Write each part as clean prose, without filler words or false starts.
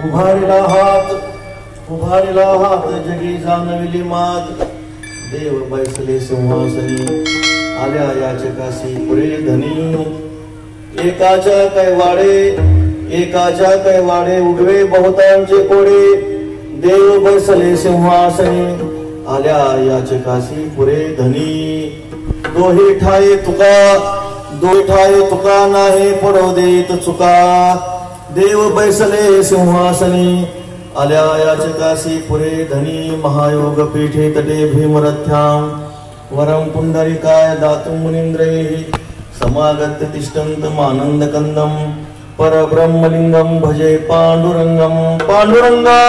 उभारिला हात जगी जाणविली मात देव बैसले सिंहासनी आल्या याचकासी पुरे धनी एकाच्या कैवाडे उडवे बहुतांचे कोडे देव बैसले सिंहासनी आल्या याचकासी पुरे धनी दोही ठाये तुका नाही पडो देत चुका देव बैसले सिंहासनी आल्या याचकासी पुरे धनी महायोग पीठे तटे भीमरथ्यां वरं पुंडरीकाय दातुं मुनीन्द्रैः समागत्य तिष्ठन्तमानन्दकन्दं परब्रह्मलिंगं भजे पांडुरंगं पांडुरंगा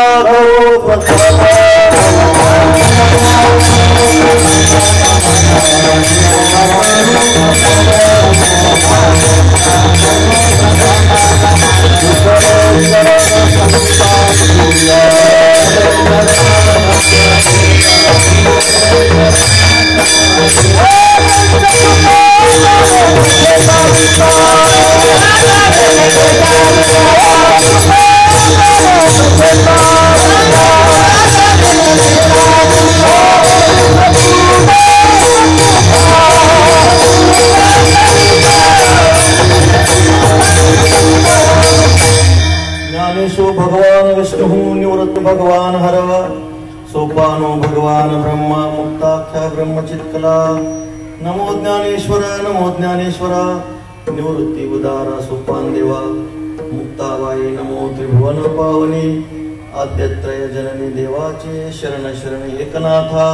ज्ञानेशो भगवान विष्णु निवृत्त भगवान हर सोपानो भगवान ब्रह्मा मुक्ताख्या ब्रह्मचित्कला नमो ज्ञानेश्वर निवृत्ति उदारा सोपान देवा मुक्ताबाई नमो त्रिभुवन पावनी आद्यत्रय जननी देवाचे शरण शरण एकनाथा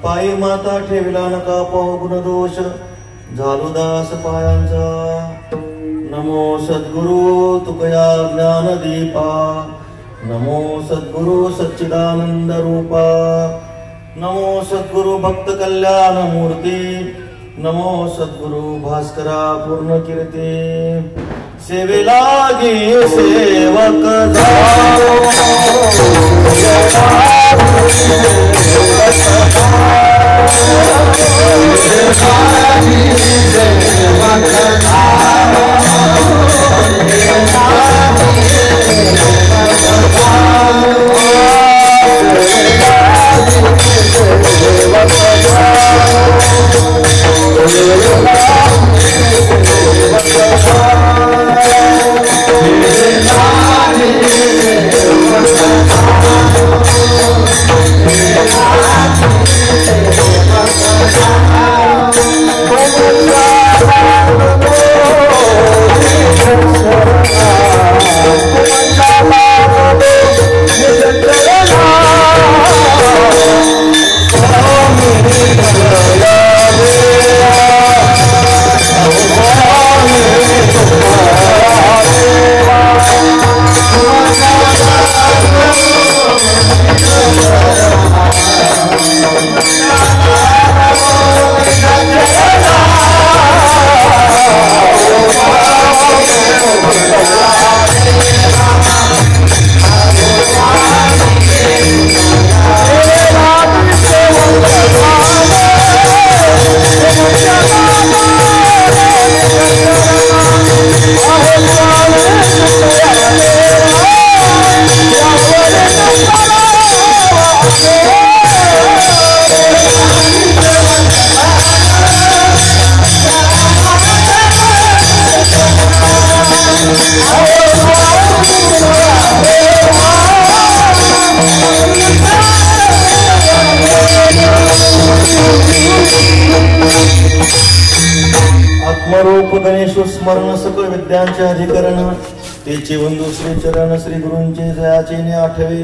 पायी माता ठेविला नका पाहु गुणदोष झालो दास पायांचा नमो सद्गुरु तुकया ज्ञानदीपा नमो सद्गुरु सच्चिदानंद रूपा नमो सद्गुरु भक्त कल्याण मूर्ती नमो सद्गुरु भास्करा पूर्ण कीर्ती सेवेला गे सेवक स्मरण सकळ विद्यांचे अधिकरण तेचे बंधू श्री चरण श्री गुरूंचे जयाचे ने आठवे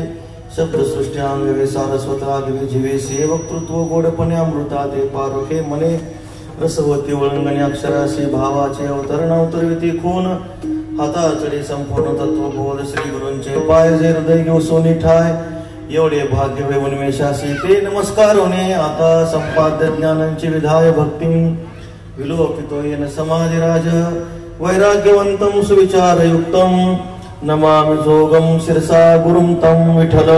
शब्द सृष्टी अंगवे सारस्वत आगवे जीवे सेवकृत्व गोडपणे अमृता ते पारखे मने रसवती वळंगणे अक्षराशी भावाचे अवतरण अवतरविती खून हाताचडी संपूर्ण तत्वबोध श्री गुरूंचे पाय जे हृदय घेऊ सोनी ठाय एवढे भाग्य वे उन्मेषासी ते नमस्कार होणे आता संपाद्य ज्ञानांची विधाय भक्ती विलोकितो येन समाधिराज वैराग्यवंतं सुविचारयुक्तं नमामि जोगं शिरसा गुरुं तं विठ्ठल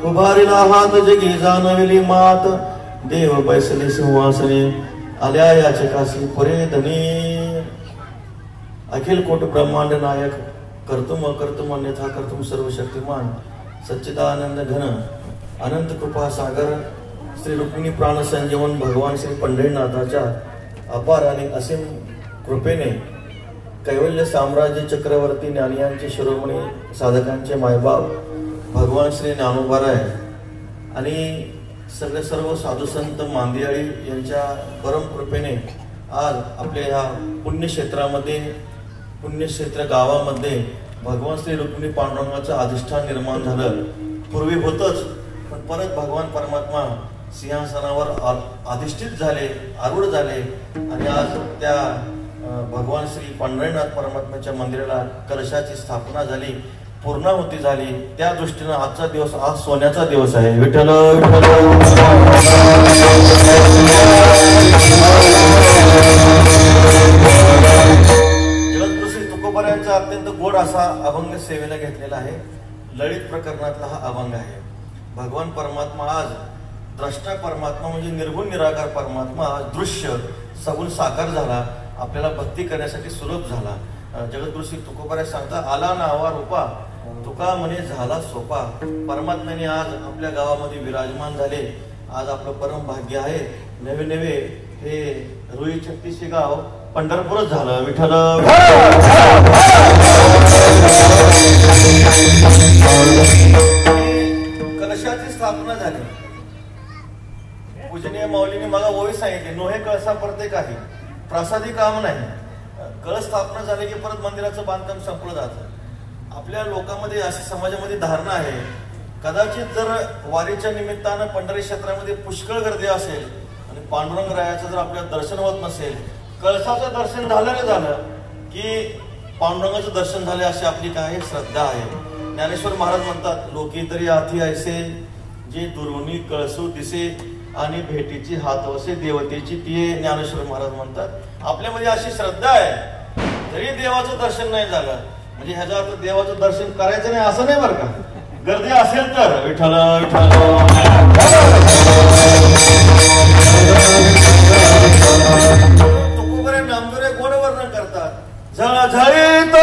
उभारिला हात जगी जाणविली मात देव बैसले सिंहासने आल्या याचकासी पुरे धनी अखिल कोट ब्रह्मांड नायक कर्तुम अकर्तुम अन्यथा कर्तुम सर्व शक्तिमान सच्चिदानंद घन अनंत कृपा सागर श्री रुक्मिणी प्राण संजीवन भगवान श्री पंढरीनाथाच्या अपार आणि असीम कृपेने कैवल्य साम्राज्य चक्रवर्ती ज्ञानियांचे शिरोमणी साधकांचे मायबाप भगवान श्री ज्ञानोबाराय आणि सर्व साधू संत मांदियाळी यांच्या परम कृपेने आज आपल्या ह्या पुण्यक्षेत्रामध्ये पुण्यक्षेत्र गावामध्ये भगवान श्री रुक्मिणी पांडुरंगाचं अधिष्ठान निर्माण झालं. पूर्वी होतच, पण परत भगवान परमात्मा सिंहासनावर अधिष्ठित झाले, आरूढ झाले आणि आज त्या भगवान श्री पंढरीनाथ परमात्म्याच्या मंदिराला कलशाची स्थापना झाली, पूर्णाहुती झाली. त्या दृष्टीनं आजचा दिवस आज सोन्याचा दिवस आहे. विठ्ठल जगद्गुरू तुकोबारायांचा अत्यंत गोड असा अभंग सेवेला घेतलेला आहे. ललित प्रकरणातला हा अभंग आहे. भगवान परमात्मा आज द्रष्टा परमात्मा म्हणजे निर्गुण निराकार परमात्मा आज दृश्य सगुण साकार झाला, आपल्याला भक्ती करण्यासाठी सुलभ झाला. जगद्गुरू श्री तुकोबाराय सांगता आला नावा रूपा तुका म्हणे झाला सोपा. परमात्म्याने आज आपल्या गावामध्ये विराजमान झाले. आज आपलं परम भाग्य आहे. नवे नवे हे रुई छत्तीसशे गाव पंढरपूरच झालं. विठ्ठल कलशाची स्थापना झाली. पूजनीय माऊलीने मला ओवी सांगितली, नोहे कळसा प्रत्येक आहे, प्रासादी काम नाही. कळस स्थापना झाली की परत मंदिराचं बांधकाम संपलं जातं. आपल्या लोकांमध्ये अशी समाजामध्ये धारणा आहे, कदाचित जर वारीच्या निमित्तानं पंढरी क्षेत्रामध्ये पुष्कळ गर्दी असेल आणि पांडुरंग रायाचं जर आपल्याला दर्शन होत नसेल, कळसाचं दर्शन झालं नाही झालं की पांडुरंगाचं दर्शन झाले अशी आपली काय श्रद्धा आहे. ज्ञानेश्वर महाराज म्हणतात, लोकी तरी आथी ऐसे जे दुरुनी कळसू दिसे आणि भेटीची हातवसे देवतेची ती. ज्ञानेश्वर महाराज म्हणतात आपल्यामध्ये अशी श्रद्धा आहे, तरी देवाचं दर्शन नाही झालं म्हणजे ह्याचा अर्थ देवाचं दर्शन करायचं नाही असं नाही बरं का. गर्दी असेल तर विठ्ठल विठ्ठल तुकोबाराय नामदेव गोड वर्णन करतात. झळझळीत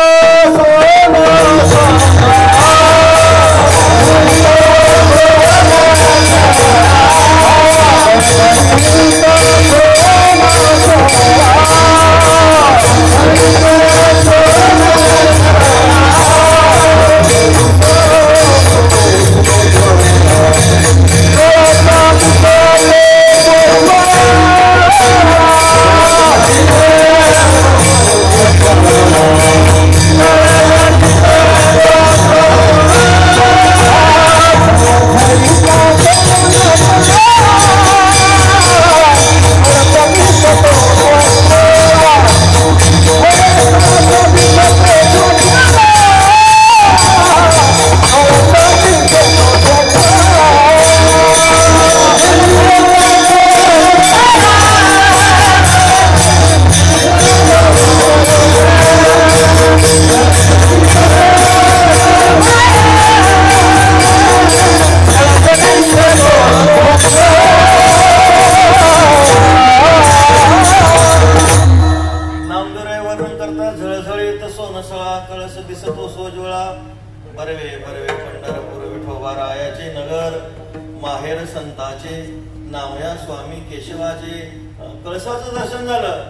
कळसाचं दर्शन झालं,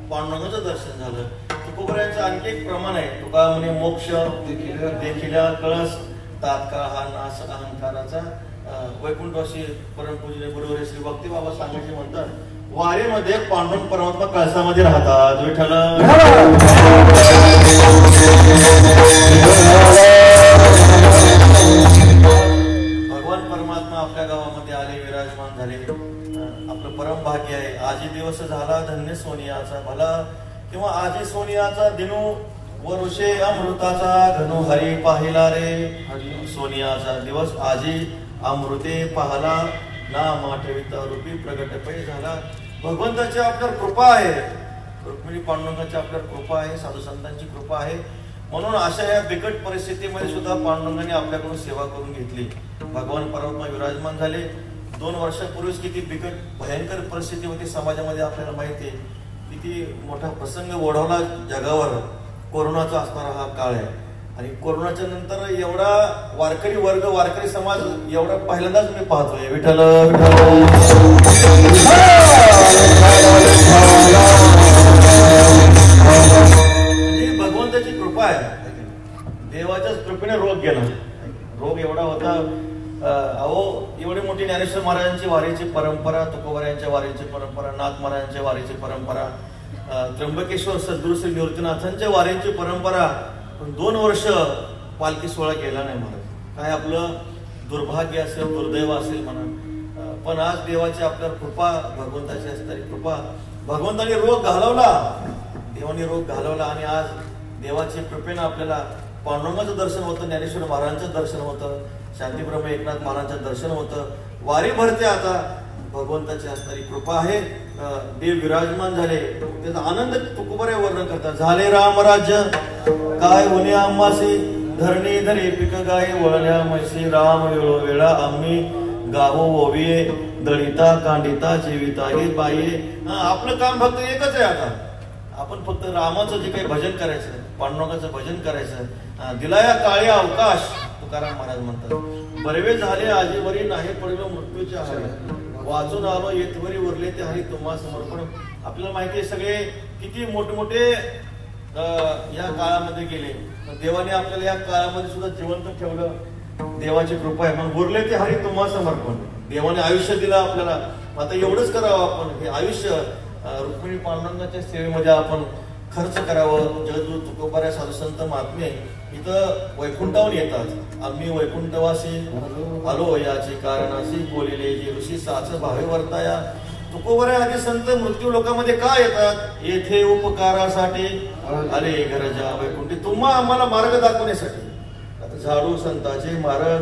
पांडुरंगाचं दर्शन झालं. तुकोबारायांचं आणखी एक प्रमाण आहे. तुका म्हणे मोक्ष देखील कळस तात्काळ हा नाश अहंकाराचा. वैकुंठवासी परमपूजनीय गुरुवर्य श्री भक्ती बाबा सांगायचे म्हणतात, वारीमध्ये पांडुरंग परमात्मा कळसामध्ये राहतात. विठ्ठल भगवान परमात्मा आपल्या गावामध्ये आले, विराजमान झाले. आपलं परम भाग्य आहे. आजी दिवस झाला धन्य सोनियाचा भला, किंवा आजी सोनियाचा दिनू वरुषे अमृताचा घनु हरी पाहिला रे. सोनियाचा दिवस आजी अमृते पाहला, नाम आठविता रूपी प्रगट पै झाला. भगवंताची आपल्यावर कृपा आहे, रुक्मिणी पांडुरंगाची आपल्यावर कृपा आहे, साधू संतांची कृपा आहे. म्हणून अशा या बिकट परिस्थितीमध्ये सुद्धा पांडुरंगाने आपल्याकडून सेवा करून घेतली. भगवान परमात्मा विराजमान झाले. 2 वर्षापूर्वीच किती बिकट भयंकर परिस्थिती होती समाजामध्ये आपल्याला माहिती आहे. किती मोठा प्रसंग ओढवला जगावर कोरोनाचा असणारा हा काळ आहे. आणि कोरोनाच्या नंतर एवढा वारकरी वर्ग, वारकरी समाज एवढा पहिल्यांदाच मी पाहतोय. विठ्ठल म्हणजे भगवंताची कृपा आहे. देवाच्याच कृपेने रोग गेला. रोग एवढा होता. अहो एवढी मोठी ज्ञानेश्वर महाराजांची वारीची परंपरा, तुकोबारायांच्या वारीची परंपरा, नाथ महाराजांच्या वारीची परंपरा, त्र्यंबकेश्वर सद्गुरू श्री निवृत्तीनाथांच्या वारीची परंपरा, पण 2 वर्ष पालखी सोहळा केला नाही महाराज. काय आपलं दुर्भाग्य असेल, दुर्दैव असेल म्हणा. पण आज देवाची आपल्यावर कृपा, भगवंताची असणारी कृपा, भगवंताने रोग घालवला, देवाने रोग घालवला. आणि आज देवाच्या कृपेनं आपल्याला पांडुरंगाचं दर्शन होतं, ज्ञानेश्वर महाराजांचं दर्शन होतं, शांतीब्रह्म एकनाथ महाराजांचं दर्शन होतं. वारी भरते आता. भगवंताची असणारी कृपा आहे. देव विराजमान झाले, त्याचा आनंद तुकोबारे वर्णन करतात. झाले रामराज्य काय होणे आम्हासी, धरणी धरे पिक गाय वळल्या म्हशी, राम वेळो वेळा आम्ही गावो ओविये, दळिता कांडिता जीविता हे बाये. आपलं काम फक्त एकच आहे आता. आपण फक्त रामाचं जे काही भजन करायचं, पांडुरंगाचं भजन करायचं. दिला या काळी अवकाश, तुकाराम महाराज म्हणतात. बरवे झाले आजीवरी नाही पडलो मृत्यूच्या हारी, वाचून आलो येतवरी उरले ते हरी तुम्हा समर्पण. आपल्याला माहिती आहे सगळे किती मोठमोठे या काळामध्ये गेले. देवाने आपल्याला या काळामध्ये सुद्धा जिवंत ठेवलं. देवाची कृपा आहे म्हणून उरले ते हरी तुम्हा समर्पण. देवाने आयुष्य दिलं आपल्याला. आता एवढंच करावं आपण, हे आयुष्य रुक्मिणी पांडुरंगाच्या सेवेमध्ये आपण खर्च करावं. जगद्गुरु तुकोबाऱ्या साधू संत महात्मे इथं वैकुंठावर येतात. आम्ही वैकुंठवासी आलो याची कारणाशी, बोलिले जे ऋषी साच भावे वर्ताया. तुकोबाऱ्या आदी संत मृत्यू लोकांमध्ये का येतात? येथे उपकारासाठी आले गरजा वैकुंठी, तुम्हा आम्हाला मार्ग दाखवण्यासाठी. आता झाडू संताचे मार्ग,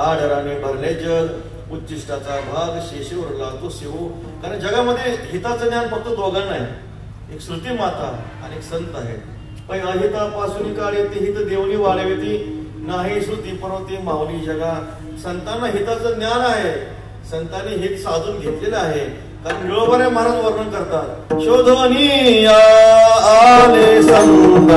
आडराने भरले जग, उच्चिष्टाचा भाग शेषवरला तो शिव. कारण जगामध्ये हिताचं ज्ञान फक्त दोघांना आहे. एक श्रुती माता आणि एक संत आहे. पण अहितापासून काळ येते हित देवनी वाढवेती, नाही श्रुती पर्वती माऊली जगा. संतांना हिताचं ज्ञान आहे, संतांनी हित साधून घेतलेलं आहे. कारण निळोबारे महाराज वर्णन करतात. शोधोनी आले संत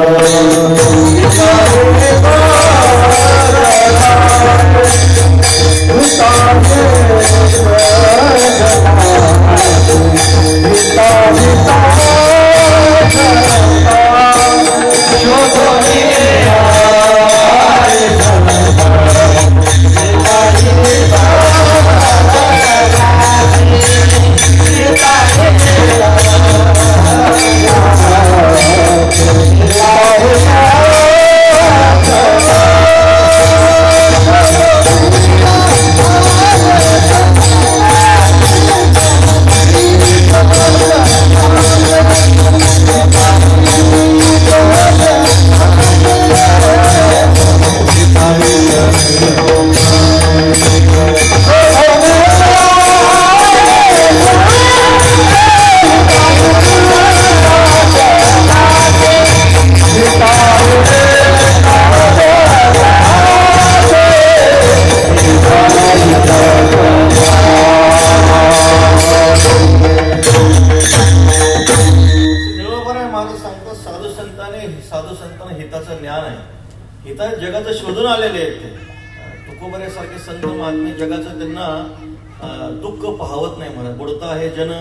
जगाचं शोधून आलेले आहेत ते. तुकोबाऱ्यासारखे संत महात्मे जगाचं त्यांना दुःख पाहवत नाही म्हणा. बुडता हे जन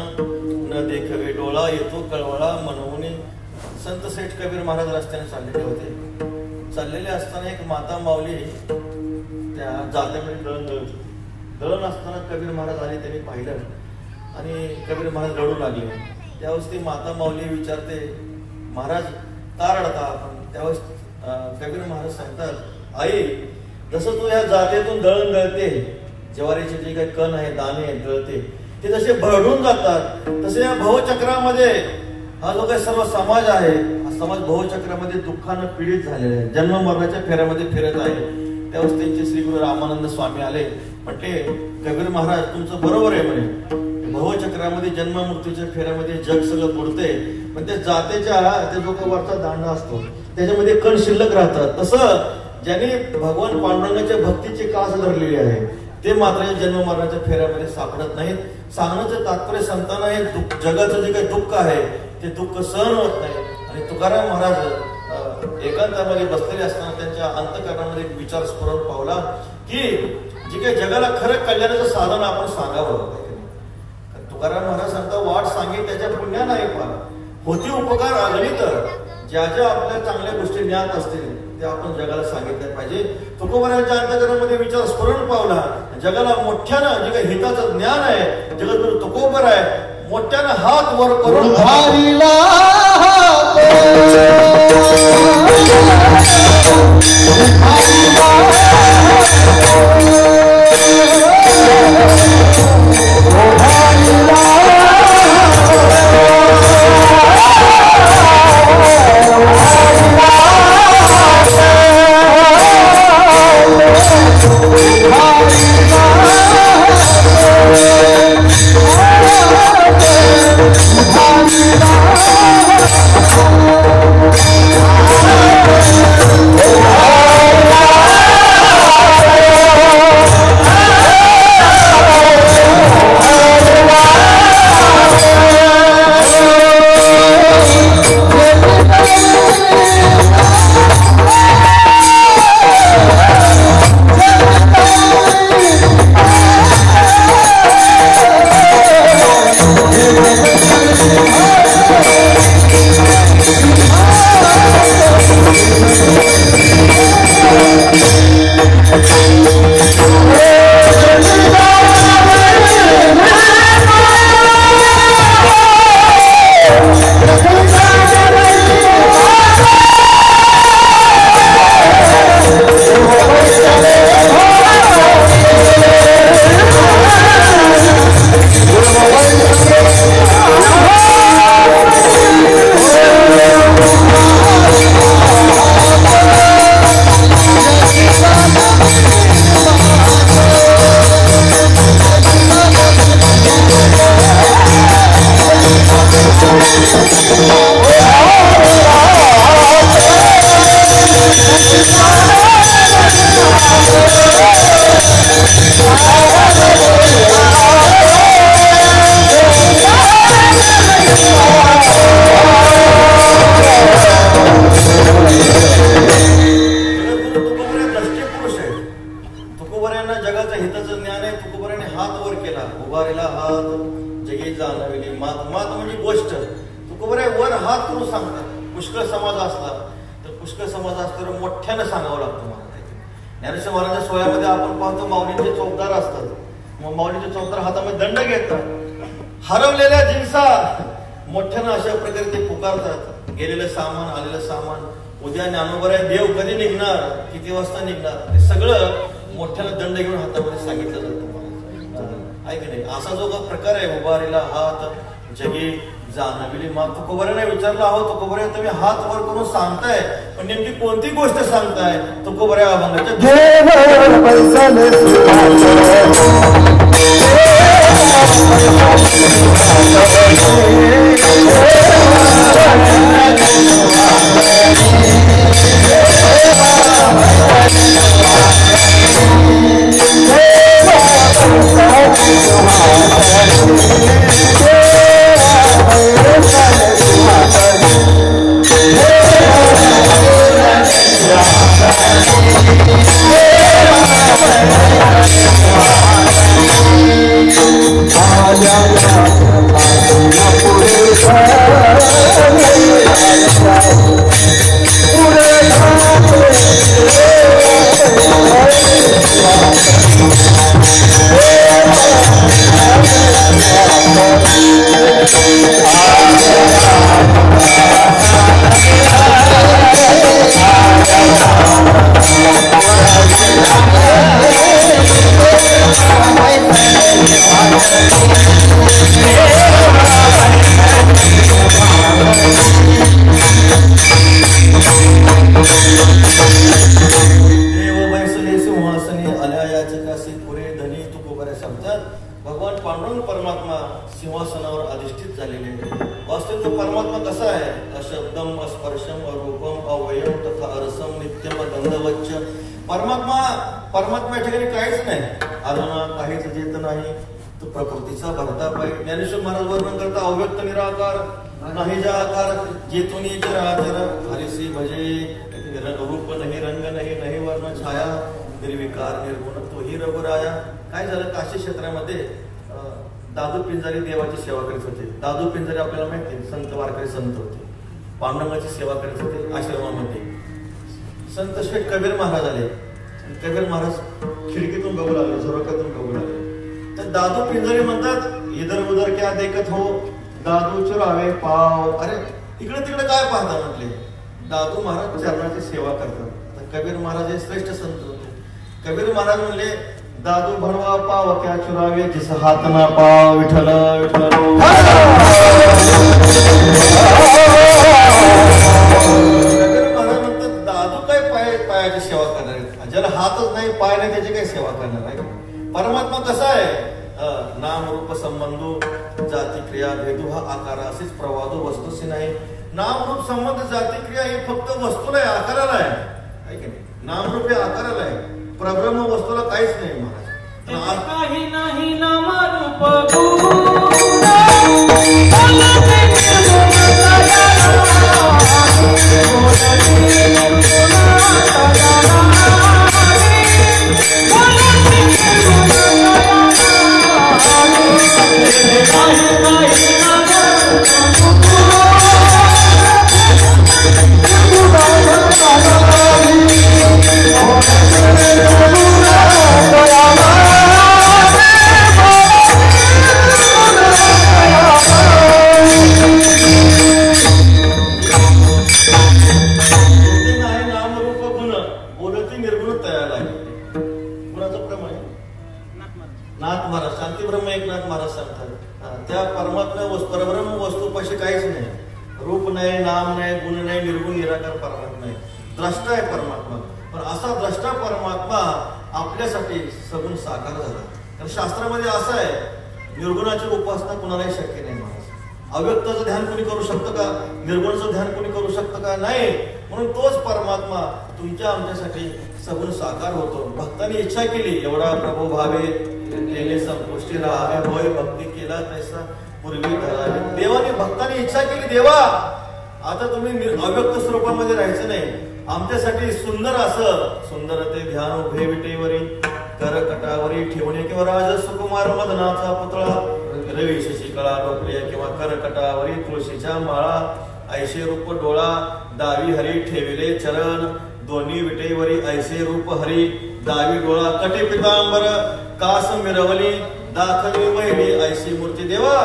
न देखवे डोळा, येतो कळवळा मनवणे. संत सेठ कबीर महाराज रस्त्याने चाललेले होते. चाललेले असताना एक माता माऊली त्या जात्यामध्ये दळण असताना कबीर महाराज आले. त्यांनी पाहिलं आणि कबीर महाराज रडू लागले. त्यावेळेस ती माता माऊली विचारते, महाराज का रडता आपण? त्यावेळेस कबीर महाराज सांगतात, आई जसं तू या जातेतून दळण दळते, ज्वारीचे जे काही कण आहे, दाणे आहेत, दळते, ते जसे भरडून जातात, तसे या भवचक्रामध्ये हा जो काही सर्व समाज आहे, हा समाज भवचक्रामध्ये दुःखानं पीडित झालेला आहे, जन्म मरणाच्या फेऱ्यामध्ये फिरत आहे. त्यावेळेस त्यांचे श्री गुरु रामानंद स्वामी आले. म्हटले, कबीर महाराज तुमचं बरोबर आहे म्हणे. भवचक्रामध्ये जन्म मृत्यूच्या फेऱ्यामध्ये जग सगळं बुडते, पण त्या जातेच्या त्या जो काही वरचा दांडा असतो त्याच्यामध्ये कण शिल्लक राहतात. तसं ज्यांनी भगवान पांडुरंगाच्या भक्तीची कास धरलेली आहे, ते मात्र जन्म मरणाच्या फेऱ्यामध्ये सापडत नाहीत. सांगण्याचं तात्पर्य संतांना हे जगाचं जे काही दुःख आहे ते दुःख सहन होत नाही. आणि तुकाराम महाराज एकांतामध्ये बसलेले असताना त्यांच्या अंतःकरणामध्ये एक विचार स्फुरण पावला की जे काही जगाला खरं कल्याणाचं साधन आपण सांगावं. तुकाराम महाराज सांगता वाट सांगे त्याच्या पुण्या नाही पार होती उपकार अगणित. ज्या ज्या आपल्या चांगल्या गोष्टी ज्ञात असतील ते आपण जगाला सांगितल्या पाहिजे. तुकोबारायांच्या अंतःकरणामध्ये विचार स्फुरण पावला जगाला मोठ्यानं जे काही हिताचं ज्ञान आहे जगद्गुरु तुकोबर आहे मोठ्यानं हात वर करून विचारलं आहोत तुकोबऱ्या तुम्ही हात वर करून सांगताय पण नेमकी कोणती गोष्ट सांगताय तुकोबऱ्या अभंगाच्या परमात्मा परमात्मा या ठिकाणी काहीच नाही. अजून काहीच जेत नाही तो प्रकृतीचा भरता पाहिजे. ज्ञानेश्वर महाराज वर्णन करता अव्यक्त निराकार नाही जा आकार जेतून चराचर हरिसी भजे रूप नाही रंग नाही नाही वर्ण छाया निर्विकार निर्गुण तोही रघुराया. काय झालं काशी क्षेत्रामध्ये दादू पिंजारी देवाची सेवा करीत होते. दादू पिंजारी आपल्याला माहिती संत वारकरी संत होते. पांडुरंगाची सेवा करीत होते आश्रमामध्ये. संत शेठ कबीर महाराज आले. कबीर महाराज खिडकीतून बघू लागले झरोक्यातून बघू लागले. तर दादू पिंजारी म्हणतात इधर उधर क्या देखत हो दादू चुरावे पाव. अरे इकडे तिकडे काय पाहता म्हटले. दादू महाराज चरणाची सेवा करतात. कबीर महाराज हे श्रेष्ठ संत होते. कबीर महाराज म्हणले दादू भरवा पाव क्या चुरावे जिस हात ना पाव विठ्ठल विठ्ठल. कबीर महाराज म्हणतात दादू काय पायाची सेवा करणार आहे. ज्याला हातच नाही पाय नाही त्याची काय सेवा करणार आहे. परमात्मा कसा आहे नाम रूप संबंधो जाती क्रिया भेदू हा आकार असेच प्रवादो वस्तूशी नाही. नाम रूप संबंध जाती क्रिया हे फक्त वस्तूला आहे आकाराला आहे की नाही. नाम रूप हे आकाराला आहे परब्रह्म वस्तूला काहीच नाही महाराज. काही नाही नाम रूप त्या परमात्मा परब्रह्म वस्तू पाशी काहीच नाही. रूप नाही नाम नाही गुण नाही निर्गुण निराकार परमात्मा आहे. द्रष्टा आहे परमात्मा. पण असा द्रष्टा परमात्मा आपल्यासाठी सगुण साकार झाला. कारण शास्त्रामध्ये असं आहे निर्गुणाची उपासना कुणालाही शक्य नाही महाराज. अव्यक्ताचं ध्यान कोणी करू शकतं का. निर्गुणाचं ध्यान कोणी करू शकतं का नाही. म्हणून तोच परमात्मा तुमच्या आमच्यासाठी सगुण साकार होतो. भक्तांनी इच्छा केली एवढा प्रभू भावे तेने संपुष्टी राहावे होय भक्ती केला तैसा पूर्वी धरावे. देवाने भक्तांनी इच्छा केली देवा आता तुम्ही अव्यक्त स्वरूपामध्ये राहायचं नाही. आमच्यासाठी सुंदर असं सुंदर ते ध्यान उभे विटेवरी कर कटावरी ठेवणे किंवा राज सुकुमार मदनाचा पुतळा रवी शशिकळा डोकल्या किंवा कर कटावरी तुळशीच्या माळा ऐशे रूप डोळा दावी हरी ठेविले चरण दोन्ही विटेवरी ऐसे रूप हरी दावी डोळा कटे पितांबर कास मिरवली दाखवी वैली ऐशी मूर्ती देवा.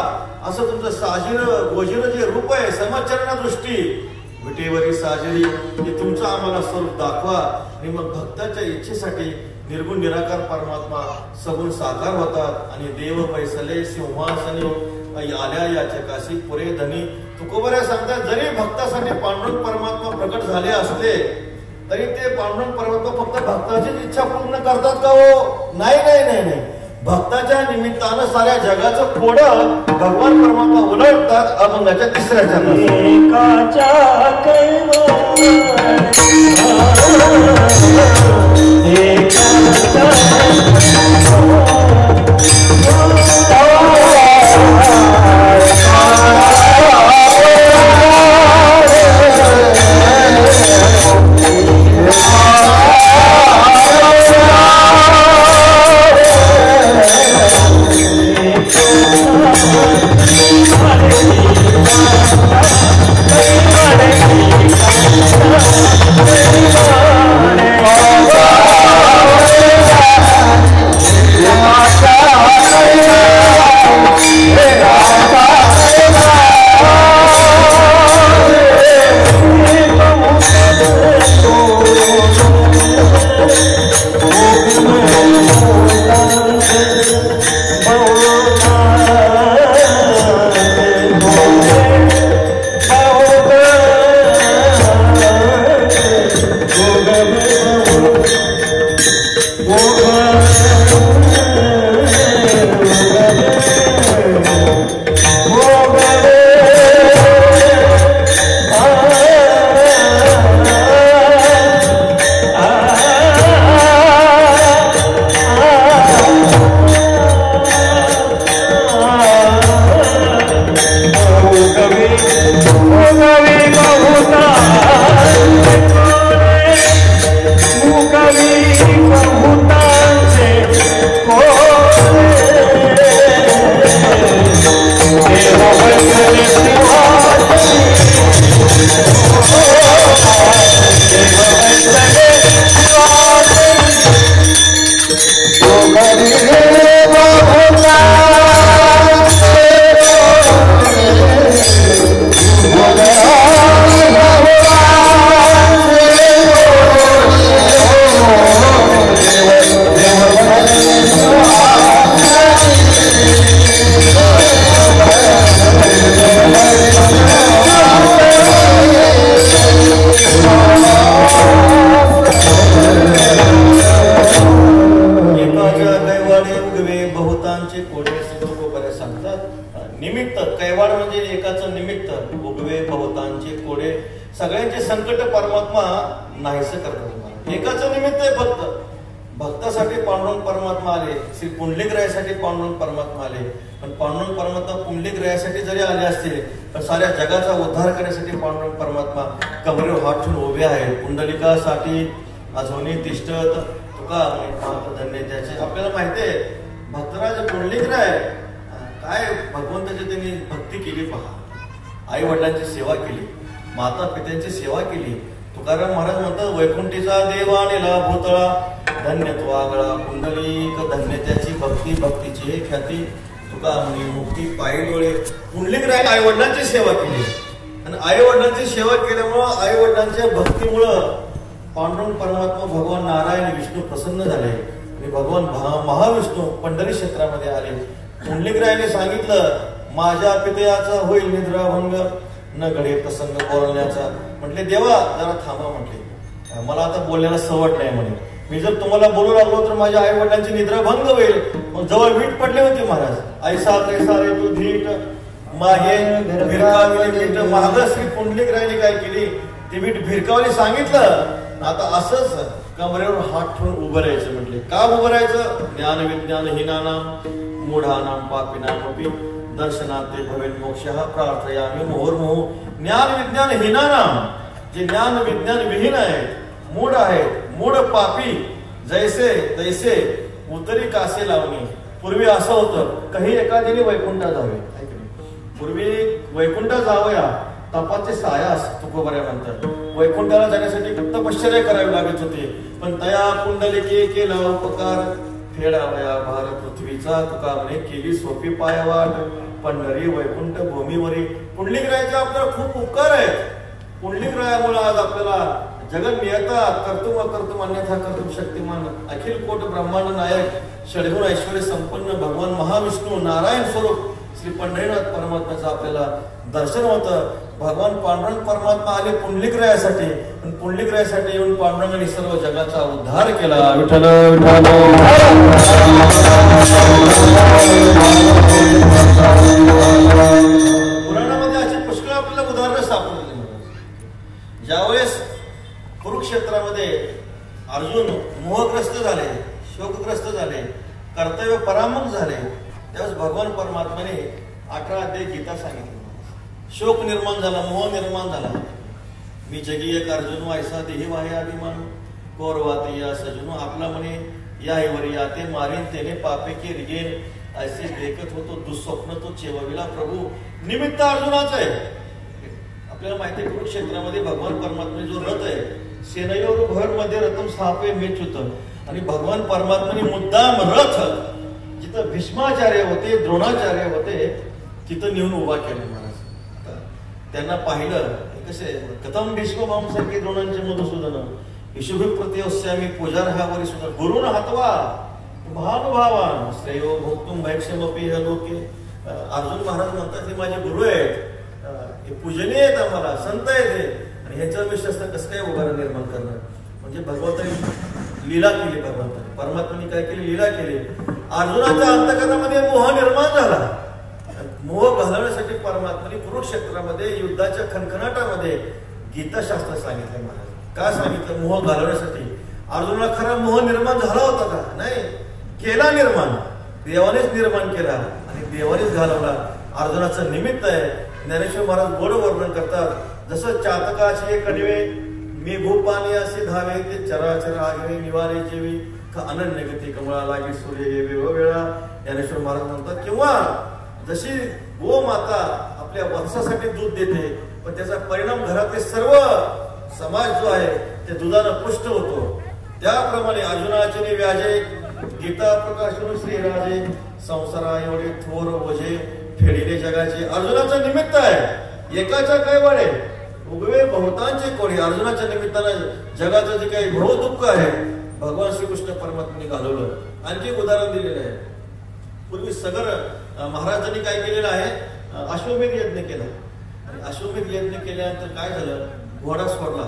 असं तुमचं साजीर गोजीर जे रूप आहे समचरण दृष्टी विटेवरी साजिरी हे तुमचं आम्हाला स्वरूप दाखवा. आणि मग भक्ताच्या इच्छेसाठी निर्गुण निराकार परमात्मा सगुण साकार होतात. आणि देव पैसले सिंहासनी आल्या याचकाशी पुरे धनी. तुकोबऱ्या सांगतात जरी भक्तासाठी पांडुरंग परमात्मा प्रकट झाले असले तरी ते पांडुरंग परमात्मा फक्त भक्ताचीच इच्छा पूर्ण करतात का हो. नाही नाही नाही नाही. भक्ताच्या निमित्तानं साऱ्या जगाचं कोडं भगवान परमात्मा उलटतात. अभंगाच्या तिसऱ्या बहुतांचे कोडे तुकोबरे सांगतात निमित्त कैवाड म्हणजे एकाचं निमित्त उगवे बहुतांचे कोडे सगळ्यांचे संकट परमात्मा नाहीसं करतात एकाचं निमित्त आहे फक्त भक्तासाठी पांडुरंग परमात्मा आले श्री पुंडलिकरायासाठी पांडुरंग परमात्मा आले पण पांडुरंग परमात्मा पुंडलिकरायासाठी जरी आले असतील तर साऱ्या जगाचा उद्धार करण्यासाठी पांडुरंग परमात्मा कमरेवर हात ठेवून उभे आहेत पुंडलिकासाठी अजूनही तिष्ठत तुका धन्य त्याचे आपल्याला माहिती आहे भक्तराज पुंडलिकराय काय भगवंताची त्यांनी भक्ती केली पहा आई वडिलांची सेवा केली माता पित्यांची सेवा केली तुकाराम महाराज म्हणतात वैकुंठीचा देवा नेला भूतळा धन्य तो आगळा पुंडलिक धन्य त्याची भक्ती भक्तीची हे ख्याती तुका म्हणे मुक्ती पायी डोळे पुंडलिकराय आई वडिलांची सेवा केली आणि आई वडिलांची सेवा केल्यामुळं आई वडिलांच्या भक्तीमुळं पांडुरंग परमात्मा भगवान नारायण विष्णू प्रसन्न झाले आणि भगवान महाविष्णू पंढरी क्षेत्रामध्ये आले पुंडलिकरायाने सांगितलं माझ्या पितयाचा होईल निद्राभंग न घडे प्रसंग बोलण्याचा म्हटले देवा जरा थांबा म्हटले मला आता बोलण्याला सवड नाही म्हणे मी जर तुम्हाला बोलू लागलो तर माझ्या आई वडिलांची निद्रा भंग होईल मग जवळ वीट पडले होते महाराज ऐसा कैसा रे तू धीट मागे भिरकावली महाग श्री पुंडलिकरायाने काय केली ती वीट भिरकावली सांगितलं आता असंच कमरेवर हात ठेवून उभं राहायचं म्हटले का उभं राहायचं ज्ञान विज्ञान हीनानाम मूढानाम पापिनामपि दर्शनाते भवेल मोक्षः प्रार्थयामि मुहुर्मुहुः ज्ञान विज्ञान हीनानाम जे ज्ञान विज्ञान विहीन आहेत मूढ आहेत मूढ पापी जैसे तैसे उतरी कासे लावणी पूर्वी असं होतं काही एखाद्याने वैकुंठा जावे पूर्वी वैकुंठा जावया तपाचे साया तुकोबऱ्या म्हणतात वैकुंठाला जाण्यासाठी तपश्चर्या करावी लागत होते पण तया पुंडलिके केला उपकार फेडावया भार पृथ्वीचा तुका म्हणे केली सोपी पायवाट पंढरी वैकुंठ भूमीवरी पुंडलिकरायाचे आपल्याला खूप उपकार आहेत पुंडलिकरायामुळे आज आपल्याला जगत नियता कर्तुम अकर्तुम अन्यथा कर्तुम शक्तिमान अखिल कोट ब्रह्मांड नायक षडगुण ऐश्वर्य संपन्न भगवान महाविष्णू नारायण स्वरूप श्री पंढरीनाथ परमात्म्याचं आपल्याला दर्शन होतं भगवान पांडुरंग परमात्मा आले पुंडलिकरायासाठी आणि पुंडलिकरायासाठी येऊन पांडुरंगाने सर्व जगाचा उद्धार केला विठ्ठल पुराणामध्ये अशी पुष्कळ आपल्याला उदाहरणं सापडली ज्यावेळेस कुरुक्षेत्रामध्ये अर्जुन मोहग्रस्त झाले शोकग्रस्त झाले कर्तव्य परामुख झाले त्यावेळेस भगवान परमात्म्याने 18 अध्याय गीता सांगितली शोक निर्माण झाला मोह निर्माण झाला मी जगी एक अर्जुन ऐसा देही वाहे अभिमान कौरवाते या सजनो आपला म्हणे या या ते मारीन तेने पापे के रिगेन ऐसे देखत होतो दुःस्वप्न तो चेवविला प्रभू निमित्त अर्जुनाच आहे आपल्याला माहिती आहे कुरुक्षेत्रामध्ये भगवान परमात्म्याने जो रथ आहे सेनयोर भर मध्ये रथम स्थापे मेच्युत आणि भगवान परमात्म्याने मुद्दाम रथ जिथं भीष्माचार्य होते द्रोणाचार्य होते तिथं नेऊन उभा केला महाराज त्यांना पाहिलं कसे कथम भीष्म भामसारखे द्रोणांचे मधुसूदन विशुभी प्रतियोस्यामी पुजार ह्यावरी सुद्धा गुरुन हातवा महानुभावान श्रेयो भोक्तुम भैक्षमपी हे लोके अर्जुन महाराज म्हणतात हे माझे गुरु आहेत हे पूजनीय आहेत आम्हाला संत आहेत आणि ह्याच्या विश्वास कसं काय उभार निर्माण करणार म्हणजे भगवंतानी लीला केली भगवंतानी परमात्म्याने काय केली लीला केली अर्जुनाच्या अंतकरणामध्ये मोह निर्माण झाला मोह घालवण्यासाठी परमात्म्याने कुरुक्षेत्रामध्ये युद्धाच्या खणखणाटामध्ये गीताशास्त्र सांगितलं महाराज का सांगितलं मोह घालवण्यासाठी अर्जुनाला खरा मोह निर्माण झाला होता का नाही केला निर्माण देवानेच निर्माण केला आणि देवानेच घालवला अर्जुनाचं निमित्त आहे ज्ञानेश्वर महाराज गोड वर्णन करतात जसं चातकाचे कडवे मी भूपानी असे धावे ते चराचर आगवे निवारे जेवी अनन्य गती कमळा लागे सूर्य हे वेळा ज्ञानेश्वर महाराज म्हणतात किंवा जशी गो माता आपल्या वंशासाठी दूध देते पण त्याचा परिणाम घरातले सर्व समाज जो आहे ते दुधानं पुष्ट होतो त्याप्रमाणे अर्जुनाचे व्याजे गीता प्रकाशन श्रीराजे संसारा एवढे थोर ओझे फेडिले जगाचे अर्जुनाचं निमित्त आहे एकाच्या काय वाढे उगवे बहुतांचे कोणी अर्जुनाच्या निमित्तानं जगाचं जे काही भव दुःख आहे भगवान श्रीकृष्ण परमात्म्याने घालवलं आणखी एक उदाहरण दिलेलं आहे पूर्वी सगर महाराजांनी काय केलेलं आहे अश्वमेध यज्ञ केला आणि अश्वमेध यज्ञ केल्यानंतर काय झालं घोडा सोडला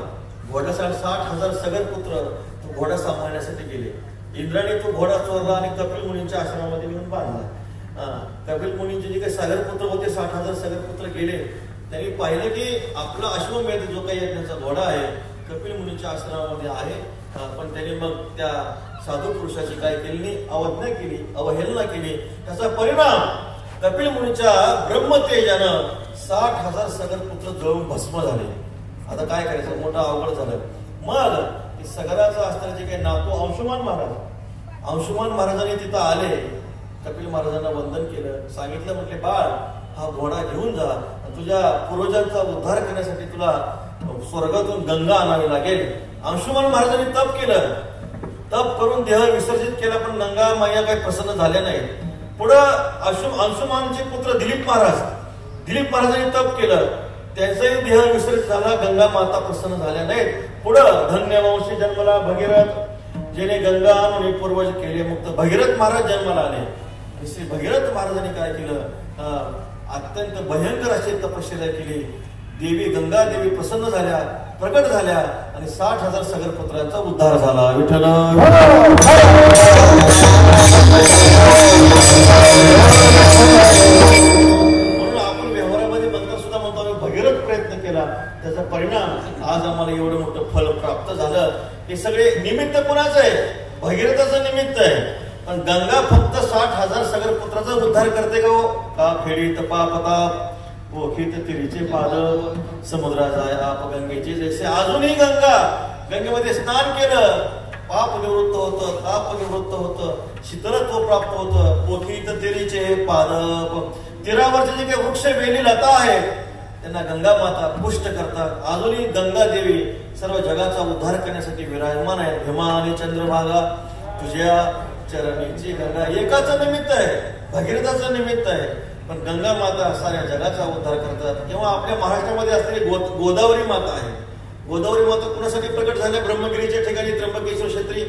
घोड्यासाठी 60,000 सगर पुत्र तो घोडा सांभाळण्यासाठी गेले इंद्राने तो घोडा चोरला आणि कपिल मुनींच्या आश्रमामध्ये नेऊन बांधला. कपिल मुनींचे जे काही सागरपुत्र होते 60,000 सागरपुत्र गेले. त्यांनी पाहिलं की आपला अश्वमेध जो काही त्यांचा घोडा आहे कपिल मुनींच्या आश्रमामध्ये आहे. पण त्यांनी मग त्या साधू पुरुषाची काय केली नाही, अवज्ञा केली, अवहेलना केली. त्याचा परिणाम कपिल मुनीच्या ब्रह्मतेजानं 60,000 सागरपुत्र जळून भस्म झाले. आता काय करायचं, मोठा अवघड झालं. मग सगळ्याचा असताना जे काही नातू अंशुमान महाराजांनी तिथं आले. कपिल महाराजांना वंदन केलं, सांगितलं, म्हटले बाळ हा घोडा घेऊन जा, तुझ्या पूर्वजांचा उद्धार करण्यासाठी तुला स्वर्गातून गंगा आणावी लागेल. अंशुमान महाराजांनी तप केलं, तप करून देह विसर्जित केला, पण गंगा मैया काही प्रसन्न झाल्या नाही. पुढं अंशुमानचे पुत्र दिलीप महाराजांनी तप केलं, त्यांचाही देह विसर्जित झाला, गंगा माता प्रसन्न झाल्या नाहीत. पुढं धन्यवंशी जन्मला भगीरथ, जेने गंगा आणि पूर्वज केले मुक्त, भगीरथ महाराज जन्माला आले. श्री भगीरथ महाराजांनी काय केलं, अत्यंत भयंकर अशी तपश्चर्या केली. देवी गंगा देवी प्रसन्न झाल्या, प्रकट झाल्या आणि 60,000 सागरपुत्रांचा उद्धार झाला. विठ्ठल म्हणून आपण व्यवहारामध्ये म्हणता सुद्धा म्हणतो आम्ही भगीरथ प्रयत्न केला, त्याचा परिणाम आज आम्हाला एवढं मोठं फल प्राप्त झालं. हे सगळे निमित्त कोणाचं आहे, भगीरथाचं निमित्त आहे. पण गंगा फक्त 60,000 सागरपुत्राचा उद्धार करते का फेडी तपा पताप पोखित तिरीचे पाद समुद्रा जाय आप गंगेचे जैसे. अजूनही गंगेमध्ये स्नान केलं, पाप निवृत्त होतं, ताप निवृत्त होतं, शीतलत्व प्राप्त होतं. पोखित तिरीचे पाद, तीरावरचे जे काही वृक्ष वेली लता आहेत त्यांना गंगा माता पुष्ट करतात. अजूनही गंगा देवी सर्व जगाचा उद्धार करण्यासाठी विराजमान आहे. भीमा आणि चंद्रभागा तुझ्या चरणीची गंगा एकाचं निमित्त आहे, भगीरथाचं निमित्त आहे. पण गंगा माता साऱ्या जगाचा उद्धार करतात. किंवा आपल्या महाराष्ट्रामध्ये असलेली गोदावरी माता आहे. गोदावरी माता कुणासाठी प्रकट झाल्या, ब्रह्मगिरीच्या ठिकाणी त्र्यंबकेश्वर क्षेत्री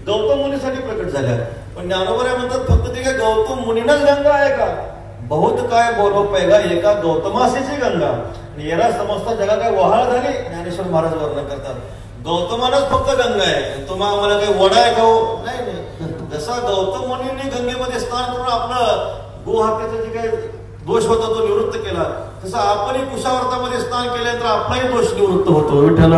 गौतम मुनीसाठी प्रकट झाल्या. पण ज्ञानोबा म्हणतात फक्त ते काय गौतम मुनीनच गंगा आहे का, बहुत काय बोलो पैगा एका गौतमासीची गंगा. येरा समजता जगा काय वहाळ झाली, ज्ञानेश्वर महाराज वर्णन करतात. गौतमानच फक्त गंगा आहे, तुम्हाला आम्हाला काही वडा आहे का नाही. जसा गौतम मुनींनी गंगेमध्ये स्नान करून आपलं गोहत्याचा जे काही दोष होता तो निवृत्त केला, तसं आपणही कुशावर्तामध्ये स्नान केल्यानंतर आपलाही दोष निवृत्त होतो. विठ्ठल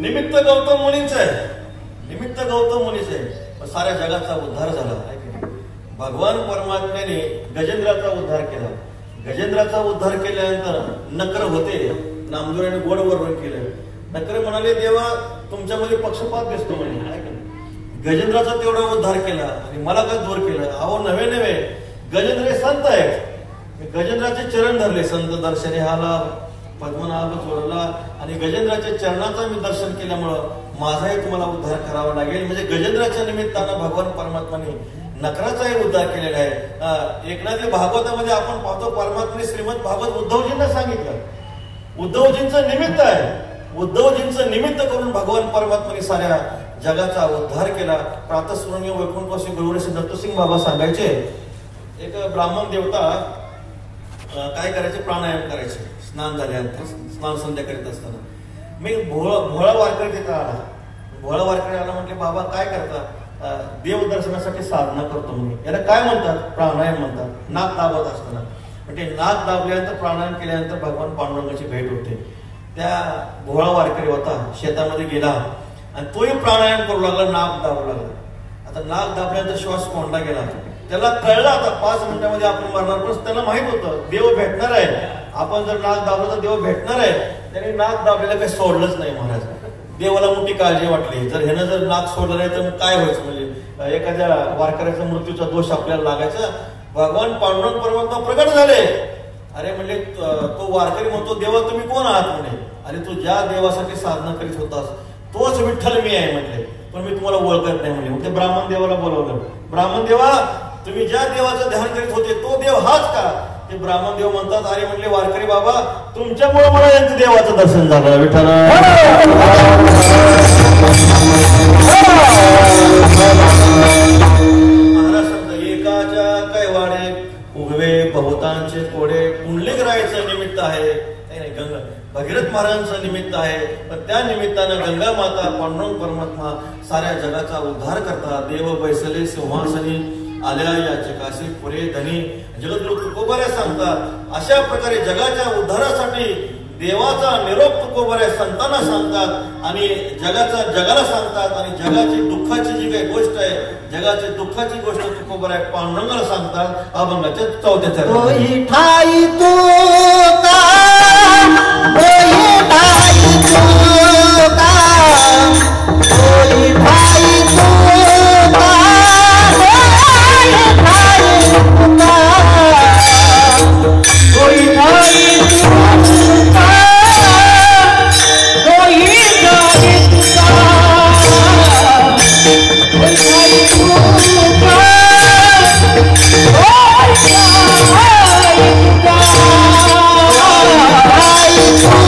निमित्त गौतम मुनीच आहे, निमित्त गौतम मुनीच आहे. साऱ्या जगाचा उद्धार झाला. भगवान परमात्म्याने गजेंद्राचा उद्धार केला. गजेंद्राचा उद्धार केल्यानंतर नकर होते, नामदेवाने गोड वर्णन केलं. नकर म्हणाले देवा तुमच्यामध्ये पक्षपात दिसतो म्हणे. गजेंद्राचा तेवढा उद्धार केला आणि मला काय दूर केलं. अहो नवे गजेंद्र संत आहेत. गजेंद्राचे चरण धरले, संत दर्शने आला, पद्मनाभ जोडला आणि गजेंद्राच्या चरणाचा मी दर्शन केल्यामुळं माझाही तुम्हाला उद्धार करावा लागेल. म्हणजे गजेंद्राच्या निमित्तानं भगवान परमात्माने नकराचाही उद्धार केलेला आहे. एकनाथी भागवतामध्ये आपण पाहतो परमात्माने श्रीमद भागवत उद्धवजींना सांगितलं, उद्धवजींचं निमित्त आहे. उद्धवजींचं निमित्त करून भगवान परमात्माने साऱ्या जगाचा उद्धार केला. प्रातस्मरणीय वैकुंठवासी गुरुश्री दत्तसिंग बाबा सांगायचे, एक ब्राह्मण देवता काय करायचे, प्राणायाम करायचे स्नान झाल्यानंतर, स्नान संध्या करीत असताना. मी भोळा वारकरी तिथं आला. भोळा वारकरी आला, म्हटले बाबा काय करता, देव दर्शनासाठी साधना करतो म्हणे. याला काय म्हणतात, प्राणायाम म्हणतात. नाक दाबत असताना म्हणजे नाक दाबल्यानंतर प्राणायाम केल्यानंतर भगवान पांडुरंगाची भेट होते. त्या भोळा वारकरी होता, शेतामध्ये गेला आणि तोही प्राणायाम करू लागला, नाक दाबू लागला. आता नाक दाबल्यानंतर श्वास कोंडला गेला. त्याला कळलं आता 5 मिनिटांमध्ये आपण मरणार, पण त्याला माहित होतं देव भेटणार आहे. आपण जर नाक दाबलं तर देव भेटणार आहे. त्याने नाक दाबलेलं काही सोडलंच नाही महाराज. देवाला मोठी काळजी वाटली, जर ह्यानं जर नाक सोडलं नाही तर मग काय व्हायचं, म्हणजे एखाद्या वारकऱ्याचा मृत्यूचा दोष आपल्याला लागायचा. भगवान पांडुरंग परमात्मा प्रकट झाले. अरे म्हणजे तो वारकरी म्हणतो देवा तुम्ही कोण आहात म्हणे. अरे तू ज्या देवासाठी साधना करीत होतास तोच विठ्ठल मी आहे म्हटले, पण मी तुम्हाला ओळखत नाही म्हणे. मग ते ब्राह्मण देवाला बोलवलं. ब्राह्मण देवा तुम्ही ज्या देवाचं ध्यान करीत होते तो देव हाच का. ते ब्राह्मण देव म्हणतात अरे म्हटले वारकरी बाबा तुमच्यामुळे मला यांचं देवाचं दर्शन झालं. विठ्ठल महाराष्ट्रात एकाच्या कैवाडे उगवे बहुतांचे कोडे पुंडलिक राहायचं निमित्त आहे. गंगा माता पांडुरंग परमात्मा साऱ्या जगाचा उद्धार करतात. देव बैसले सिंहासनी आल्या याचे काशी पुरे धनी जगद्गुरु तुकोबाऱ्या सांगतात. अशा प्रकारे जगाच्या उद्धारासाठी देवाचा निरोप तुकोबाऱ्या संतांना सांगतात आणि जगाला सांगतात. आणि जगाची दुःखाची जी काही गोष्ट आहे, जगाची दुःखाची गोष्ट तुकोबाऱ्या पांडुरंगाला सांगतात. अभंगाच्या 4थ्या चरणात ठाई तू का ठाई तू का ठाई तू का Oh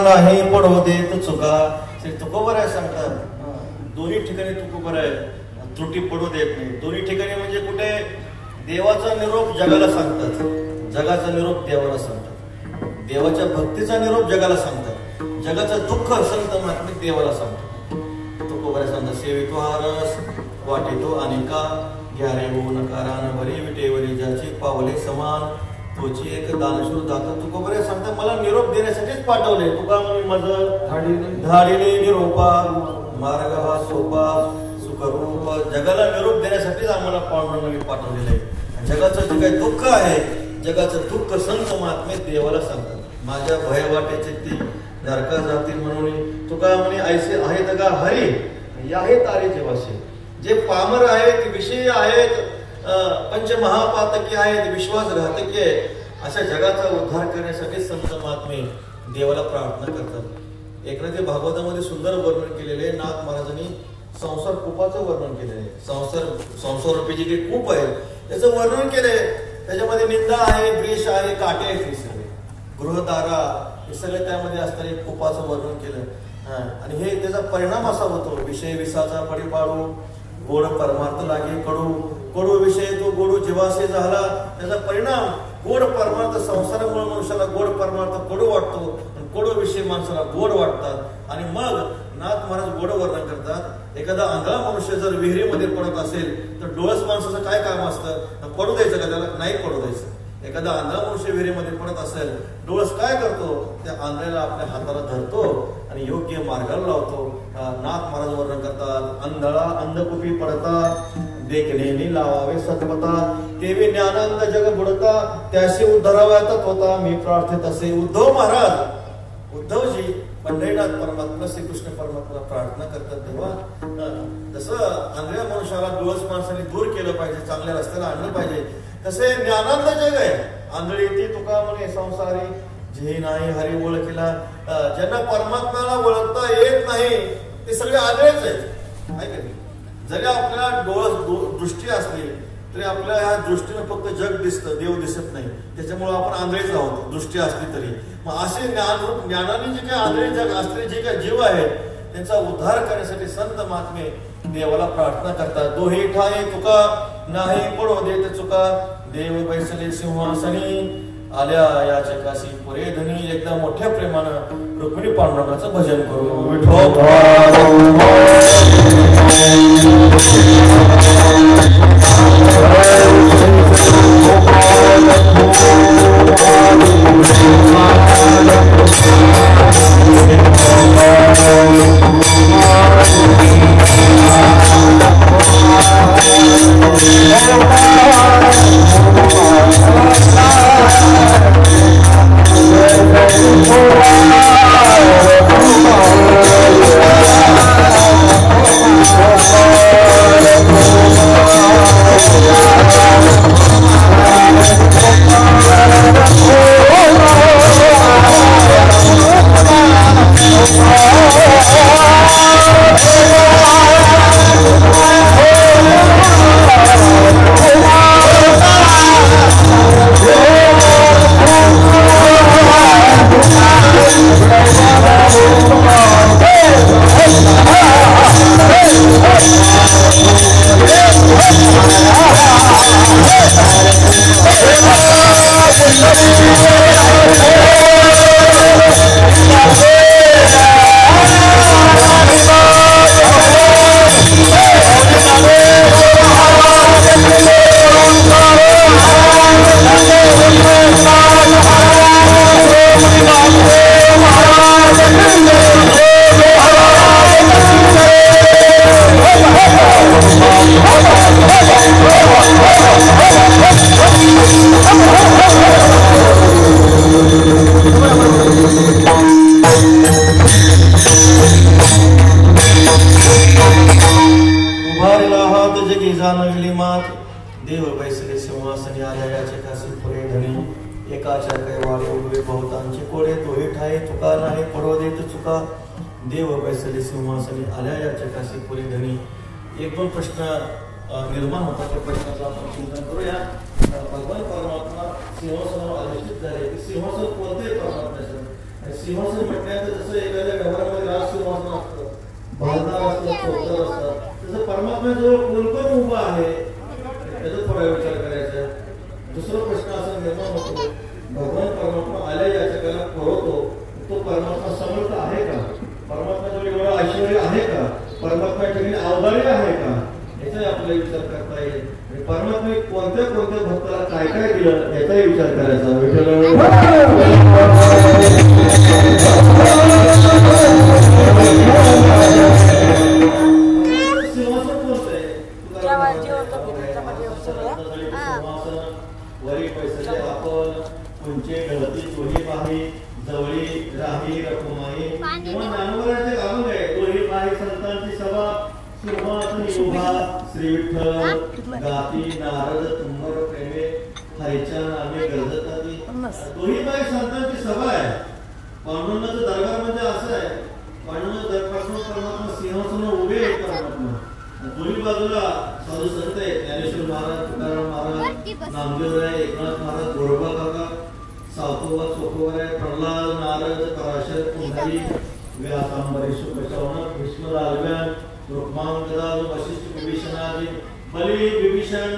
नाही पडू देत चुका. तुकोबराय सांगतात दोन्ही ठिकाणी तुकोबराय त्रुटी पडू देत नाही. दोन्ही ठिकाणी म्हणजे कुठे देवाचा निरोप जगाला सांगतात, जगाचा निरोप देवाला सांगतात, देवाच्या भक्तीचा निरोप जगाला सांगतात, जगाचं दुःख संत महात्मे देवाला सांगतात. तुकोबराय सांगतात सेवितो हा रस वाटेतो अनेका, घ्या रे होऊ नका रान बरी विटेवरी ज्याची पावले समान, तोची एक दानशूर दाता. तुकोबराय सांगतात मला निरोप देण्यासाठीच पाठवले. तुका म्हणे माझं धाडीने निरोपा मार्ग हा सोपा सुखरूप. जगाला निरोप देण्यासाठीच आम्हाला पांडुरंगाने पाठवलेलं आहे. जगाचं जे काही दुःख आहे, जगाचं दुःख संत महात्मे देवाला सांगतात. माझ्या भयवाटेचे ती नरका जातील म्हणून. तुका म्हणे ऐसे आहेत का हरी या हे तारे जेवासे. जे पामर आहेत, विषयी आहेत, पंचमहापातकी आहेत, विश्वासघातकी आहे, अशा जगाचा उद्धार करण्यासाठी संत महात्मे देवाला प्रार्थना करतात. एकनाथी भागवतामध्ये सुंदर वर्णन केलेले नाथ महाराजांनी संसार कूपाचं वर्णन केलेलं आहे. संसार रूपी जे काही कूप आहे त्याचं वर्णन केलंय. त्याच्यामध्ये निंदा आहे, द्वेष आहे, काटे आहेत, हे सगळे गृहदारा हे सगळे त्यामध्ये असणारे कूपाचं वर्णन केलं. आणि हे त्याचा परिणाम असा होतो विषय विसाचा पडिपाडू गोड परमार्थ लागे कडू. कडू विषय तो गोडू जीवासे झाला. त्याचा परिणाम गोड परमार्थ संसारामुळे मनुष्याला गोड परमार्थ कडू वाटतो, कडू विषय माणसाला गोड वाटतात. आणि मग नाथ महाराज गोड वर्णन करतात. एखादा आंधळा मनुष्य जर विहिरीमध्ये पडत असेल तर डोळस माणसाचं काय काम असतं? पडू द्यायचं का त्याला? नाही पडू द्यायचं. एखादा आंधळा मनुष्य विहिरीमध्ये पडत असेल, डोळस काय करतो? त्या आंधळ्याला आपल्या हाताला धरतो आणि योग्य मार्गाला लावतो. नाथ महाराज वर्णन करतात अंधळा अंधकुपी पडता देखणे लावावे सतपता, तेवी ज्ञानांद जग बुडता त्याशी उद्धराव्यातच होता मी प्रार्थित असे. उद्धव महाराज उद्धवजी पंढरीनाथ परमात्मा श्रीकृष्ण परमात्मा प्रार्थना करतात तेव्हा जसं आंधळ्या मनुष्याला डोळस माणसाने दूर केलं पाहिजे, चांगल्या रस्त्याला आणलं पाहिजे, तसे ज्ञानांद जग आहे. आंधळी ती तुका म्हणे संसारी जे नाही हरी ओळखीला. ज्यांना परमात्म्याला ओळखता येत नाही ते सगळे आंधळेच आहेत. जरी आपल्याला दृष्टी असली तरी आपल्या ह्या दृष्टीनं फक्त जग दिसतं, देव दिसत नाही. त्याच्यामुळे आपण आंधळेच आहोत दृष्टी असली तरी. मग असे ज्ञानाने जे काही आंधळे जग असले जे काही जीव आहेत त्यांचा उद्धार करण्यासाठी संत महात्मे देवाला प्रार्थना करतात. दोहे ठाये तुका नाही पडो देत चुका, देव बैसले सिंहासनी आल्या या चकासी पुरे धनी. एकदा मोठ्या प्रेमानं रुक्मिणी पांडुरंगाचं भजन करू. देव बैसले सिंहासनी आल्या या चकासी पुरी धनी. एक दोन प्रश्न निर्माण होतात, त्या प्रश्नाचं आपण चिंतन करूया. भगवान परमात्मा सिंहासनावर अधिष्ठित झाले. सिंहासन कोणते परमात्म्याचं? सिंहासन म्हटल्यानंतर जसं एखाद्या व्यवहारामध्ये राज सिंहासन असतं, भालदार असतात, चौतर असतात, तसं परमात्म्याजवळ कोण कोण उभा आहे त्याचा थोडा विचार करायचा. दुसरा प्रश्न असा निर्माण होतो, भगवान परमात्मा आल्या या जगाला पुरवतो, तो परमात्मा समर्थ आहे का? परमात्म्याजवळ एवढं ऐश्वर्य आहे का? परमात्म्याकडे अवधारी आहे का? याचाही आपल्याला विचार करता येईल. आणि परमात्म्याने कोणत्या कोणत्या भक्ताला काय काय दिलं याचाही विचार करायचा. वरी पैसे आपण कोणचे गळती चोही पाही जवळी राही रखुमाई किंवा ज्ञानवराचे गाणं आहे. दोही पाही संतांची सभा सिंहासनी उभा श्री विठ्ठल गाती नारद तुंबर प्रेमे हरीच्या नामे गरजताती. दोही पाही संतांची सभा आहे. पांडुरंगाचं दरबार म्हणजे असं आहे, पांडुरंगाच्या दरबारात परमात्मा सिंहासन उभे आहेत. परमात्मा दोन्ही बाजूला साधू संत आहेत, ज्ञानेश्वर महाराज, तुकाराम महाराज, नामदेव आहे, एकनाथ महाराज, गोरबा काका, सावतोबा चोखोबर आहे, प्रल्हाद, नारद, पराशर, कुंभारी, व्यास, अंबरीश, बचावणक, भीष्म, लालव्यान, रुक्मांग, गदाधर, वशिष्ठ, विभीषणादी, बली, विभीषण,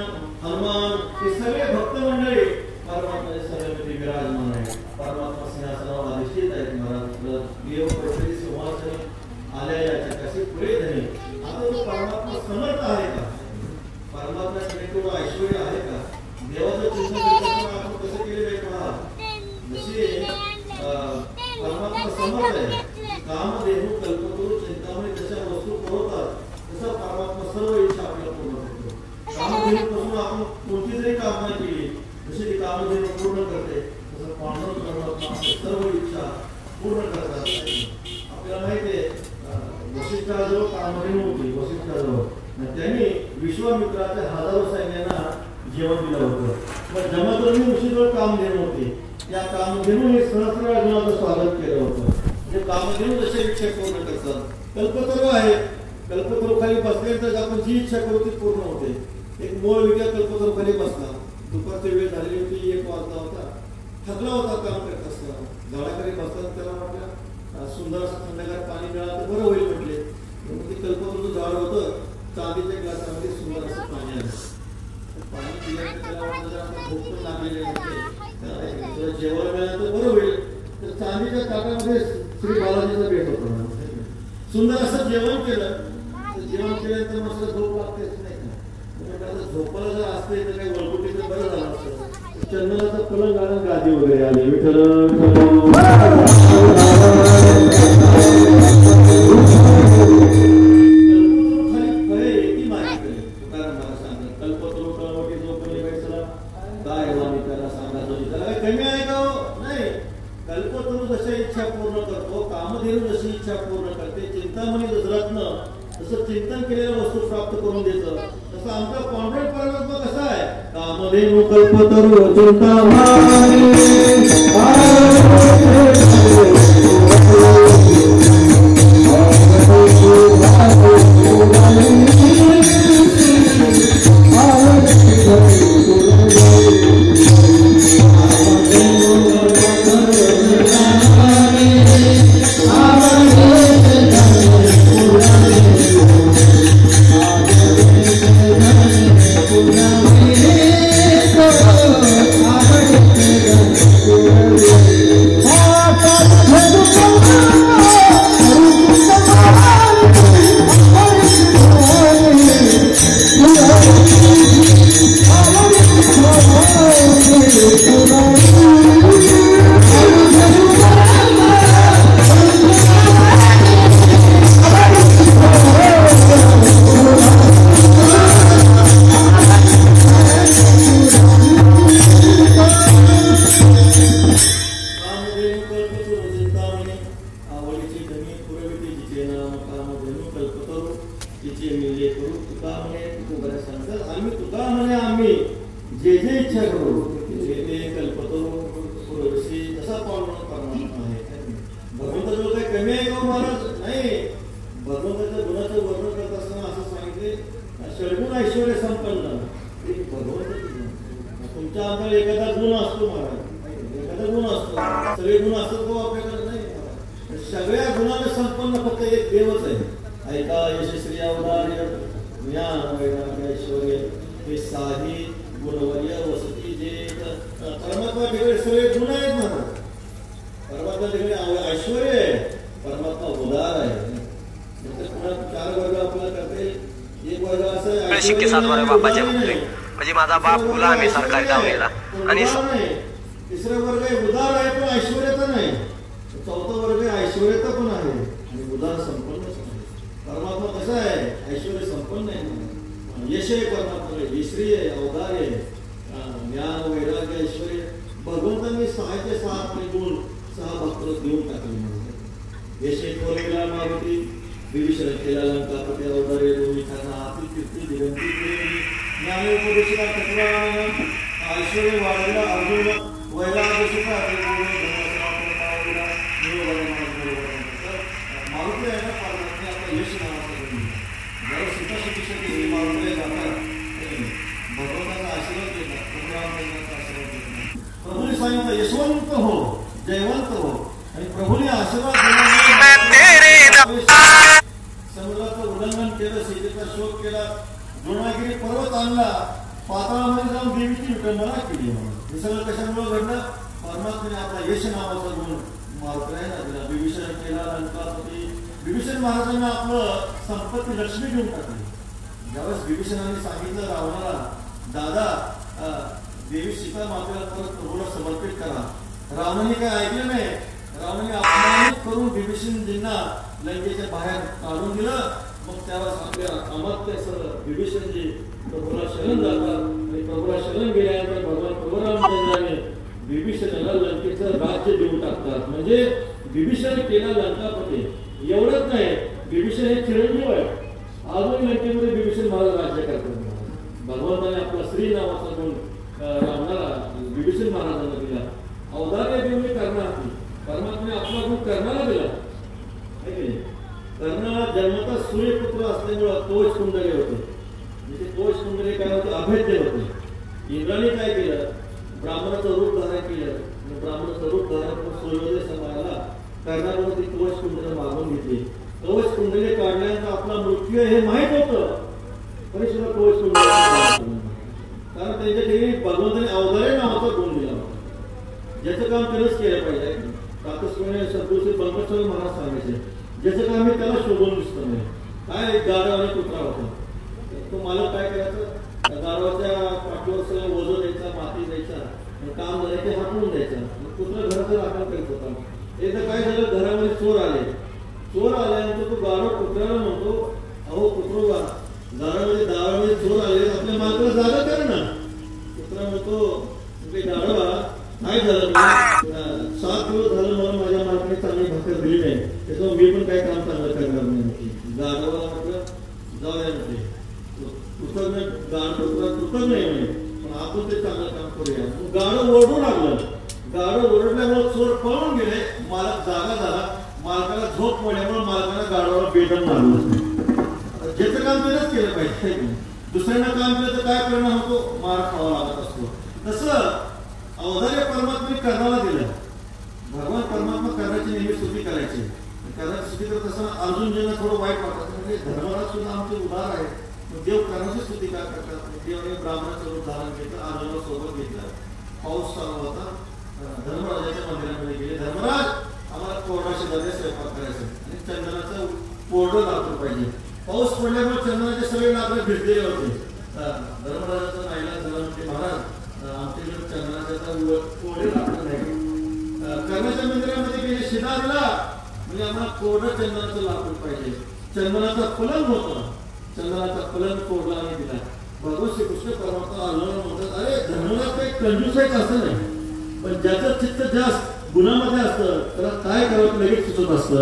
हनुमान हे सगळे भक्त मंडळी परमात्म्याच्या सभेमध्ये विराजमान आहे. परमात्मा सिंहासनावर अधिष्ठित आहेत. महाराज देव प्रभू सिंहासन आल्या याच्या कसे पुढे धनी. आता तो परमात्मा समर्थ आहे का? परमात्म्याकडे थोडं ऐश्वर्य आहे का? देवाचं चिंतन करताना आपण कसं केले पाहिजे पहा. जसे परमात्मा समर्थ आहे, कामधेनु कल्पतरू चिंतामणी जशा वस्तू पुरवतात तसा परमात्मा सर्व इच्छा आपल्याला पूर्ण करतो. कामधेनुपासून आपण कोणती जरी काम नाही केली जशी ती कामधेनु पूर्ण करते तसं पांडुरंग परमात्मा सर्व इच्छा पूर्ण करतात. आपल्याला माहिती आहे वशिष्ठाजवळ कामधेनु होती. वशिष्ठाजवळ त्यांनी विश्वामित्राच्या हजारो सैन्यांना जेवण दिलं होतं. मग जमदग्नी ऋषीजवळ कामधेनु होती. त्या कामधेनूने सहस्र अर्जुनाचं स्वागत केलं होतं. म्हणजे कामधेनू जसे इच्छा पूर्ण करतात. कल्पतरू आहे, कल्पतरू खाली बसल्यानंतर आपण जी इच्छा करू ती पूर्ण होते. एक मूळ विद्या कल्पतरू खाली बसला. दुपारची वेळ झालेली होती, 1 वाजता होता, थकला होता काम करत असताना. झाडाखाली बसताना त्याला वाटलं सुंदर असं थंडगार पाणी मिळालं तर बरं होईल म्हटले. ते कल्पतरूचं झाड होतं, चांदीच्या ग्लासामध्ये सुंदर असं पाणी आलं. पाणी पिल्यानंतर त्याला वाटलं आता भूक पण लागलेली नसते, जेवण मिळालं तर बरं होईल. तर चांदीच्या ताटामध्ये श्री बालाजीचा भेट होता. सुंदर असं जेवण केलं. तर जेवण केल्यानंतर मस्त झोप लागतेच नाही का? झोपाला जर असते तर काही वळकुटी तर बरं झालं असतं. चंदनाचं पलंग आणि गादी वगैरे आली. विठ्ठल चिंतन केलेल्या वस्तू प्राप्त करून देतं. तसं आमचा पांडुरंग परमात्मा कसा आहे? कामधेनु कल्पतरू चिंतामणी जे जे इच्छा करू जे ते कल्पतरू ऋषी तसा पांडुरंग परमात्मा आहे. भगवंताचं काही कमी आहे का महाराज? नाही. भगवंताच्या गुणाचं वर्णन करत असताना असं सांगितले षड्गुण ऐश्वर्य संपन्न. भगवंत तुमच्या अंतर एखादा गुण असतो महाराज, एखादा गुण असतो. सगळे गुण असतात तो आपल्याकडे नाही. सगळ्या गुणाने संपन्न फक्त एक देवच आहे. ऐका यशस्वी अवधार्य ज्ञान वैराग्य ऐश्वर्य हे साही गुणवर्य वसती जे परमात्मा ठिकाणी सगळे गुण आहेत म्हणा. परमात्मा ठिकाणी ऐश्वर्य आहे, परमात्मा उदार आहे. चार वर्ग आपल्याला करता येईल. एक वर्ग असं म्हणजे माझा बाप गुलाम आहे सरकारी दावणीला आणि तिसरा वर्ग आहे उदार आहे पण ऐश्वर्याचा नाही. चौथा वर्ग आहे ऐश्वर्याचा पण आहे आणि उदार संपन्नच आहे. परमात्मा कसा आहे ऐश्वर्य संपन्न आहे, यश आहे परमात्मा, यश्री आहे, अवधार आहे, ज्ञान वैराग्य ऐश्वर्य. भगवंतांनी 6चे 6 आपले गुण 6 भक्त देऊन टाकले. यश थोरविला मारुती विभीषण केला लंकापती अवधारे दोन्ही खाना आतील कीर्ती दिगंती ज्ञानोपदेशला तत्वान ऐश्वर्य वाढला अर्जुन वैराग्य सुखा मारुती आहे ना पार्वती आपला यश नावाचा गुण. जरा सीता शिक्षक मारुतीला जातात भगवंताचा आशीर्वाद देतात, प्रभुरामचंद्राचा आशीर्वाद देतात. प्रभूने सांगितलं यशवंत हो जयवंत हो आणि प्रभूने आशीर्वाद समुद्राचं उल्लंघन केलं, सीतेचा शोध केला, द्रोणागिरी पर्वत आणला, पाताळामध्ये जाऊन देवीची विटंबना केली. हे सगळं कशामुळे घडलं? परमात्म्याने आपला यश नावाचा गुण मारुतीला दिला. विभीषण केला लंकापती. विभीषण महाराजांना आपलं संपत्ती लक्ष्मी देऊन टाकली. ज्यावेळेस विभीषणाने सांगितलं रावणाला दादा देवी सीता मातेला परत प्रभूला समर्पित करा, रावणाने काय ऐकलं नाही. रावणाने अपमानित करून विभीषणजींना लंकेच्या बाहेर काढून दिलं. मग त्यावेळेस आपल्या अमात्य विभीषणजी प्रभूला शरण जातात आणि प्रभूला शरण गेल्यानंतर भगवान प्रभुरामचंद्राने विभीषणाला लंकेचं राज्य देऊन टाकतात. म्हणजे विभीषण केला लंकापती. एवढंच नाही, विभीषण हे चिरंजीव आहे. अजून लंकेमध्ये विभीषण महाराज राज्य करतात. भगवंताने आपला श्री नावाचा गुण रावणाला विभीषण महाराजांना दिला. अवधार्य देऊन करणार परमात्म्याने आपला गुण कर्णाला दिला. कर्णाला जन्मता सूर्यपुत्र असल्यामुळं तोष कुंडले होते. म्हणजे तोष कुंडले काय होते? अभेद्य होते. इंद्राने काय केलं? ब्राह्मणाचं रूप धारण केलं. ब्राह्मणाचं रूप धारण करून सूर्योदय समाजाला कर्णाकडून ती तोष कुंडले मागून घेतली. तोष कुंडले काढल्यानंतर आपला मृत्यू हे माहीत होतं, तरी सुद्धा तोष कुंडले कारण त्यांच्या ठिकाणी भगवंताने अवधार्य नावाचा गुण दिला होता. ज्याचं काम त्यानंच केलं पाहिजे. काकस्वामी सद्गुरू बंकटस्वामी महाराज सांगायचे ज्याचं काम आहे त्याला शोभून दिसतं नाही. काय गाढव आणि कुत्रा होता, तो मला काय करायचं? गाढवाच्या पाठीवर सगळं ओझं द्यायचा, माती द्यायचा, काम झालं ते हटवून द्यायचा. कुत्रा घराचं राखण करीत होता. एकदा काय झालं, घरामध्ये चोर आले. चोर आल्यानंतर तो गाढव कुत्र्याला म्हणतो, अहो कुत्रोबा दारामध्ये चोर आले, आपल्या मालकाला जागा कर ना. कुत्रा म्हणतो गाढवा काय झालं? 7 दिवस झालं मला माझ्या मालकाने चांगली भाकर दिली नाही, त्याच्यामुळे मी पण काही काम चांगलं करणार नाही. गाढवाला म्हटलं जाऊया म्हटले कृतज्ञ नाही म्हणे, पण आपण ते चांगलं काम करूया. गाढव ओरडू लागलं. गाढव ओरडल्यामुळे चोर पळून गेले. मालक जागा झाला. मालकाला झोप पडल्यामुळे मालकाला गाढवाला बेदम मारलं. ज्याचं काम त्यानंच केलं पाहिजे. दुसऱ्यांना काम केलं तर काय परिणाम होतो? मार खावा लागत असतो. तसं अवधार्य परमात्म्याने कर्णाला दिलं. भगवान परमात्मा कर्णाची नेहमी स्तुती करायची. कर्णाची स्तुती करत असताना अर्जुनजींना थोडं वाईट वाटत. म्हणजे धर्मराज सुद्धा आमचे उदार आहे, देव कर्णाची स्तुती काय करतात? देवाने ब्राह्मणाचं रूप धारण केलं, अर्जुनाला सोबत घेतलं. पाऊस चालू होता. धर्मराजाच्या मंदिरामध्ये गेले. धर्मराज आम्हाला कोरडाशी दर्या स्वयंपाक करायचं आणि चंदनाचं कोरडं लाकूड पाहिजे. पाऊस पडल्यामुळे चंदनाचे सगळे लाकडं भिजलेले होते. धर्मराजाचा नाईलाज झाला. म्हणजे महाराज आमच्याकडे चंदनाचा कोरडे लाकूड नाही. कर्णाच्या मंदिरामध्ये गेले. शिदा दिला म्हणजे आम्हाला कोरडं चंदनाचं लाकूड पाहिजे. चंदनाचा फलंग होता. चंदनाचा फलंग कोरडा आणि दिला. भगवान श्रीकृष्ण परमात्मा अर्जुनाला म्हणतात, अरे धर्मराज काही कंजूस आहे असं नाही, पण ज्याचं चित्त जास्त गुणामध्ये असतं त्याला काय करावं लगेच सुचत असतं.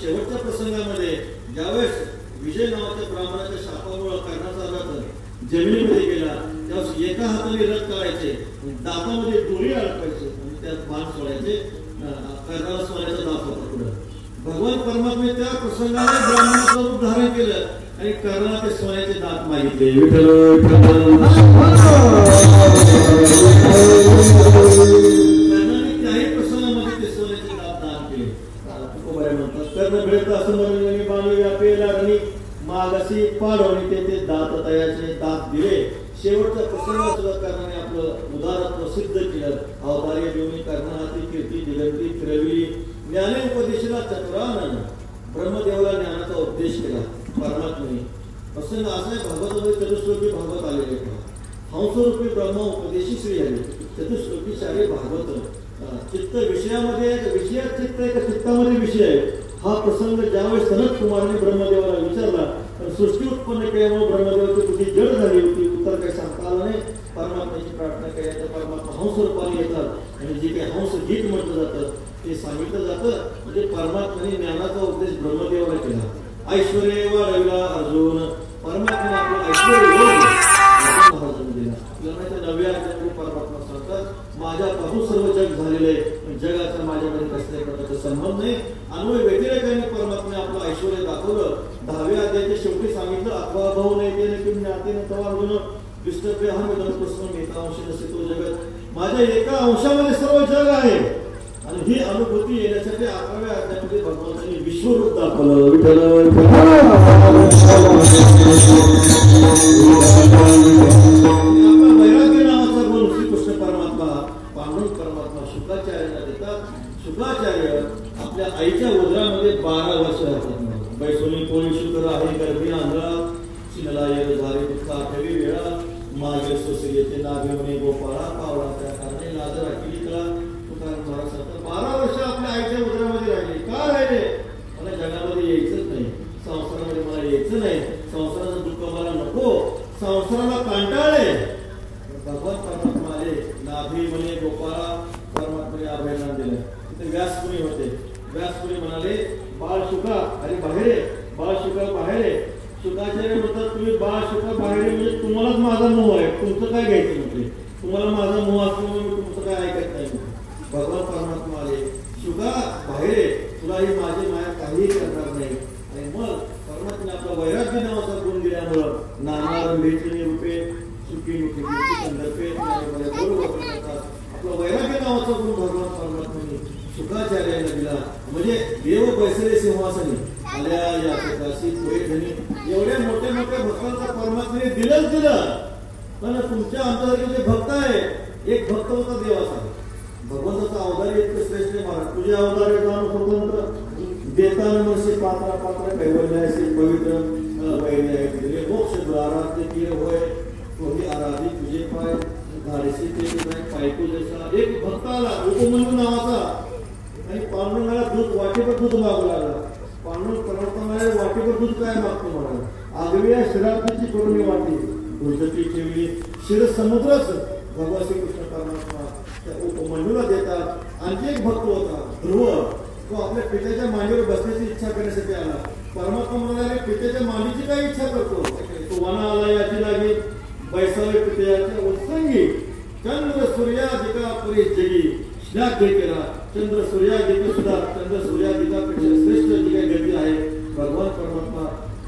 शेवटच्या प्रसंगामध्ये ज्यावेळेस विजय नावाच्या ब्राह्मणाच्या शापामुळे कर्णाचा रथ जमिनीमध्ये गेला, त्यावेळेस एका हाताने रथ काढायचे, दातामध्ये दोरी अडकायचे आणि त्यात बाण सोडायचे. कर्णाला सोडायचा दात होता पुढं. भगवान परमात्मे त्या प्रसंगाने ब्राह्मणाचं रूप धारण केलं आणि कर्णाला ते सोन्याचे दात मागितले. विठ्ठल कर्णाने त्याही प्रसंगामध्ये ते सोन्याचे दात दान केले. तुकोबाई म्हणतात कर्ण भेटत असं म्हणून बाणी व्यापेला रणी मागासी पाडवणी ते दात तयाचे दात दिले. शेवटचा प्रसंग सुद्धा कर्णाने आपलं उदारत्व सिद्ध केलं. अवतार्य देऊन कर्णाहाती कीर्ती दिगंती फिरवली. ज्ञाने उपदेशाला चतुरानन ब्रह्मदेवाला ज्ञानाचा उपदेश केला परमात्म्याने. प्रसंग असा आहे भागवतामध्ये चतुश्लोकी भागवत आलेले हंसरूपी ब्रह्म उपदेशी श्री हरी चतुश्लोकी सारे भागवत. चित्त विषयामध्ये विषयात चित्त आहे का चित्तामध्ये विषय आहे. हा प्रसंग ज्यावेळेस सनत कुमारने ब्रह्मदेवाला विचारला तर सृष्टी उत्पन्न केल्यामुळे ब्रह्मदेवाची बुद्धी जड झाली होती. उत्तर काही सांगता आलं नाही. परमात्म्याची प्रार्थना केल्यानंतर परमात्मा हंस रूपाने येतात आणि जे काही हंस गीत म्हटलं जातं ते सांगितलं जातं. म्हणजे परमात्म्याने ज्ञानाचा उपदेश ब्रह्मदेवाला केला. ऐश्वर्य वाढविला अर्जुन परमात्म्याने आपलं ऐश्वर्य महाराजांना दिला. तर नव्या अध्यायामध्ये परमात्मा सांगतात माझ्यापासून सर्व जग झालेलं आहे जगाचा माझ्यामध्ये कसल्याही प्रकारचा संबंध नाही. अन्वय व्यतिरेकाने परमात्म्याने आपलं ऐश्वर्य दाखवलं. 10व्या अध्यायाच्या शेवटी सांगितलं अथवा भाऊ नाही केले की ज्ञातीने तवा अर्जुन विष्णुप्रिय हा मिलन कृष्ण एका अंशी नसे तो जगत. माझ्या एका अंशामध्ये सर्व जग आहे आणि ही अनुभूती येण्यासाठी 11व्या अध्यायामध्ये भगवंतांनी विश्वरूप दाखवलं. विठ्ठल वैराग्य नावाचा गुण श्रीकृष्ण परमात्मा पांडुरंग परमात्मा शुक्राचार्यांना देतात. शुक्राचार्य आपल्या आईच्या उदरामध्ये 12 वर्ष राहतात. बैसोनी पोळी शुक्र आहे गर्भी आंधळा शिनला येर झाले दुःख 8वी वेळा मागे सोसे येते नाभे म्हणे गोपाळा पावळा त्या कारणे लाज राखली कळा. तुकाराम महाराज सांगतात 12 वर्ष आपल्या आईच्या उदरामध्ये राहिले. का राहिले? मला जगामध्ये यायचंच नाही. संसारामध्ये मला यायचं नाही. संसाराचं दुःख मला नको. संसाराला कंटाळले. भगवान परमात्मा आले नाभी म्हणे गोपाळा परमात्माने अभयदान दिलं. तिथे व्यासपुरी होते. व्यासपुरी म्हणाले बाळ शुका अरे बाहेर बाळ शुका बाहेर. शुकाचार्य म्हणतात तुम्ही बाळ शुका बाहेर म्हणजे तुम्हालाच माझा मोह आहे. तुमचं काय घ्यायचं म्हटले. तुम्हाला माझा मोह असल्यामुळे मी तुमचं काय ऐकत नाही. भगवान परमात्मा आले शुका बाहेर तुला ही माझी माया काहीही करणार नाही. आणि मग परमात्म्याने आपला वैराग्य नावाचा गुण दिल्यामुळं नाना रंभेची रूपे सुखी मुखी संदर्भे आपला वैराग्य नावाचा गुण भगवान परमात्म्याने शुकाचार्याला दिला. म्हणजे देव बैसले सिंहासनी आल्या या प्रकाशी पुढे धनी एवढ्या मोठ्या मोठ्या भक्तांचा परमात्म्याने दिलंच दिलं. पण तुमच्या अंतराचे जे भक्त आहे एक भक्त होता देवाचा. भगवंताचा अवतार इतकं श्रेष्ठ महाराज तुझे अवतार स्वतंत्र देताना मनसे पात्र पात्र कैवल्याशी पवित्र वैर्य मोक्ष द्वारात तीर होय तोही आराधी तुझे पाय धाडशी ते पायकू जसा. एक भक्त आला उपमन्यू नावाचा आणि पांडुरंगाला दूध वाटेवर दूध मागू लागला. पांडुरंग परमात्मा वाटेवर दूध काय मागतो म्हणाला. आगव्या शिराची करून वाटी दुधती ठेवली शिर समुद्रच भगवान श्रीकृष्ण परमात्मा त्या उपमन्यूला देतात. आणखी एक भक्त होता ध्रुव. तो आपल्या पित्याच्या मांडीवर बसण्याची इच्छा करण्यासाठी आला. परमात्मा म्हणाले पित्याच्या मांडीची काय इच्छा करतो. तो वना आला याची लागी बैसावे पित्याच्या उत्संगी चंद्र सूर्याधिका पुरे जगी श्लाघ केला. चंद्र सूर्याधिक सुद्धा चंद्र सूर्याधिकापेक्षा श्रेष्ठ जी काही गती आहे भगवान परमात्मा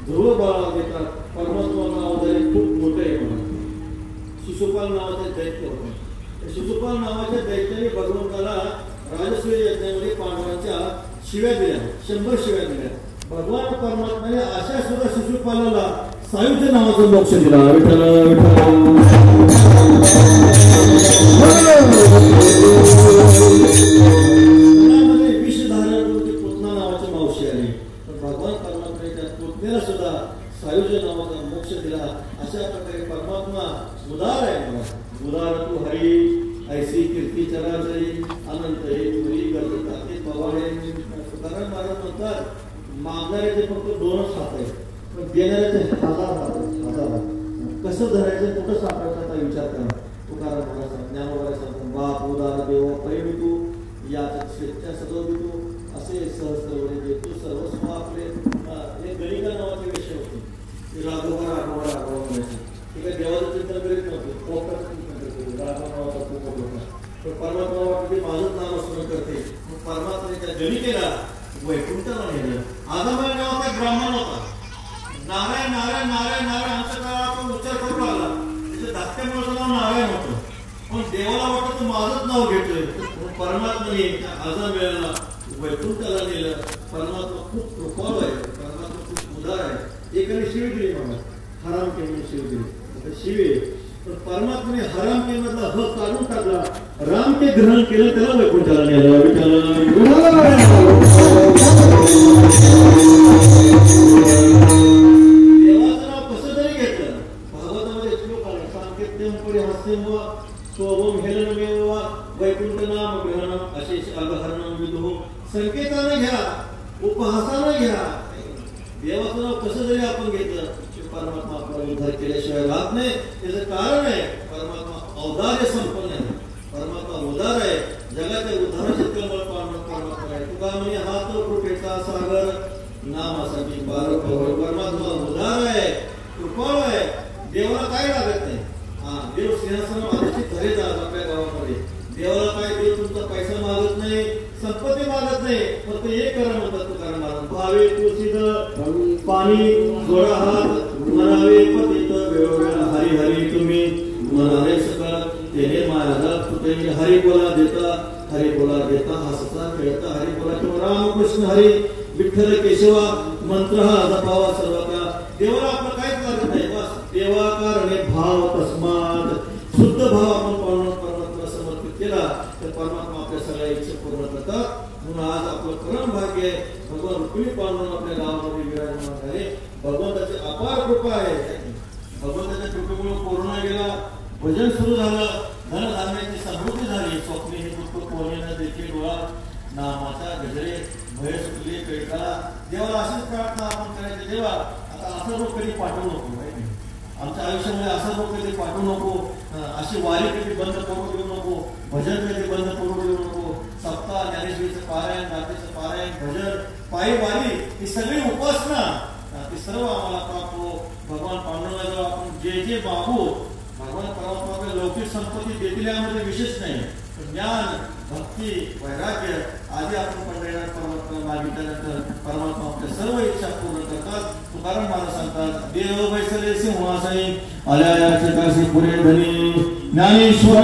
ध्रुव बाळा देतात. परमात्मा नावाद्वारे खूप मोठे आहे म्हणा. शिशुपाल नावाचे दैत्य होते. शिशुपाल नावाच्या दैत्याने भगवंताला राजसूय यज्ञामध्ये पांडवांच्या शिव्या दिल्या. 100 शिव्या दिल्या. भगवान परमात्म्याने अशा सुद्धा शिशुपालाला सायुज्य नावाचा मोक्ष दिला. विठ्ठल विष धारण करून पुतना नावाची मावशी आली. तर भगवान परमात्म्याने त्या पुतण्याला सुद्धा सायुज्य नावाचा मोक्ष दिला. अशा प्रकारे परमात्मा उदार आहे. उदार तू हरी ऐसी कीर्ती चराचरी अनंत हे तुरी गरजता ते पवाडे. तुकाराम महाराज म्हणतात मागणाऱ्याचे फक्त 2च हात आहेत पण देणाऱ्याचे 1000 हात आहेत. कसं धरायचं कुठं सापडायचा विचार करा. तुकाराम महाराज ज्ञानोबा सांगतात बाप उदार देव प्रेमी तू याच्या स्वेच्छा सजवली तू असे सहस्रवरे जे तू सर्वस्व आपले. एक गणिका नावाचे विषय होते. राघवा राघवा राघवा म्हणायचे. ठीक आहे देवाचं चिंतन करीत नव्हते. परमात्मा वाटते माझंच नामस्मरण करते. परमात्म्याने त्या गणिकेला वैकुंठाला नेलं. आजोबा नावाचा ब्राह्मण होता. नारायण नारायण नारायण नारायण आमच्या काळात उच्चार करू लागला. त्याच्या धाकट्यामुळे नाव नारायण होतं. पण देवाला वाटत माझंच नाव घेतोय. परमात्माने आजा वेळेला वैकुंठाला नेलं. परमात्मा खूप कृपाळू आहे. परमात्मा खूप उदार आहे. एकाने शिवी दिली मला, हराम केली शिवी दिली. शिवे पण परमात्माने हराम केमधला ह काढून टाकला. राम ते ग्रहण केलं, त्याला वैकुंठाला नेलं. देवाचं नाव कसं तरी घेतलं. भागवतामध्ये श्लोक आला, सांकेत्यम परिहास्यम वा स्वभम हेलनमेव वा वैकुंठ नाम ग्रहणम अशेष अगहरणम विदुः. संकेतानं घ्या, उपहासानं घ्या. देवाचं नाव कसं जरी आपण घेतलं, परमात्मा आपला उद्धार केल्याशिवाय राहत नाही. त्याचं कारण आहे परमात्मा औदार्य संपन्न आहे. परमात्मा उदार आहे. जगाच्या उद्धाराचे कमळ परमात्मा आहे. तुका म्हणे हात कृपेचा सागर नामासाठी पार पवळ. परमात्मा उदार आहे, कृपाळू आहे. देवाला काय लागत नाही. देव सिंहासनावर अधिष्ठित झालेच आज आपल्या गावामध्ये. देवाला काय, देव तुमचा पैसा मागत नाही, संपत्ती मागत नाही. फक्त एक करा म्हणतात तुकाराम महाराज, भावे तुळशीत पाणी जोडा हात, म्हणावे पतित वेळोवेळा हरी हरी तुम्ही म्हणाले सकळ. तेने माझा पुते हरी बोला देता, हरी बोला देता हसता खेळता. हरी बोला किंवा रामकृष्ण हरी विठ्ठल केशवा मंत्र हा जपावा सर्व का. देवाला आपलं काहीच लागत नाही. बस देवाकारणे भाव तस्मात. शुद्ध भाव आपण परमात्मा समर्पित केला तर परमात्मा आपल्या सगळ्या इच्छा पूर्ण करतात. म्हणून आज आपलं परम भाग्य आहे. भगवान रुक्मिणी पांडुरंग आपल्या गावामध्ये विराजमान झाले. भगवंताची अपार कृपा आहे. भगवंताच्या कृपेमुळे कोरोना गेला, भजन सुरू झालं, धनधान्याची समृद्धी झाली. स्वप्ने हे दुःख कोणीनं देखील डोळा, नामाचा गजरे भय सुटले कैकाला. देवाला अशीच प्रार्थना आपण करायची, देवा आता असं लोक कधी पाठवू नको. आमच्या आयुष्यामध्ये असा लोक कधी पाठवू नको. अशी वारी कधी बंद करू देऊ नको. भजन कधी बंद करू देऊ नको. सप्ताह, ज्ञानेश्वरीचं पारायण, रात्रीचं पारायण, भजन, पायी वारी ही सगळी उपासना ती सर्व आम्हाला प्राप्त हो. भगवान पांडुरंगाजवळ आपण जे जे मागू, भगवान परमात्मा लौकिक संपत्ती देतील यामध्ये विशेष नाही. ज्ञान, भक्ती, वैराग्य आधी आपण पंढरीनाथ परमात्मा मागितल्यानंतर परमात्मा आपल्या सर्व इच्छा पूर्ण करतात. तुकाराम महाराज सांगतात, देव बैसले सिंहासनी आल्या या चिकासी पुरे धनी ज्ञानेश्वर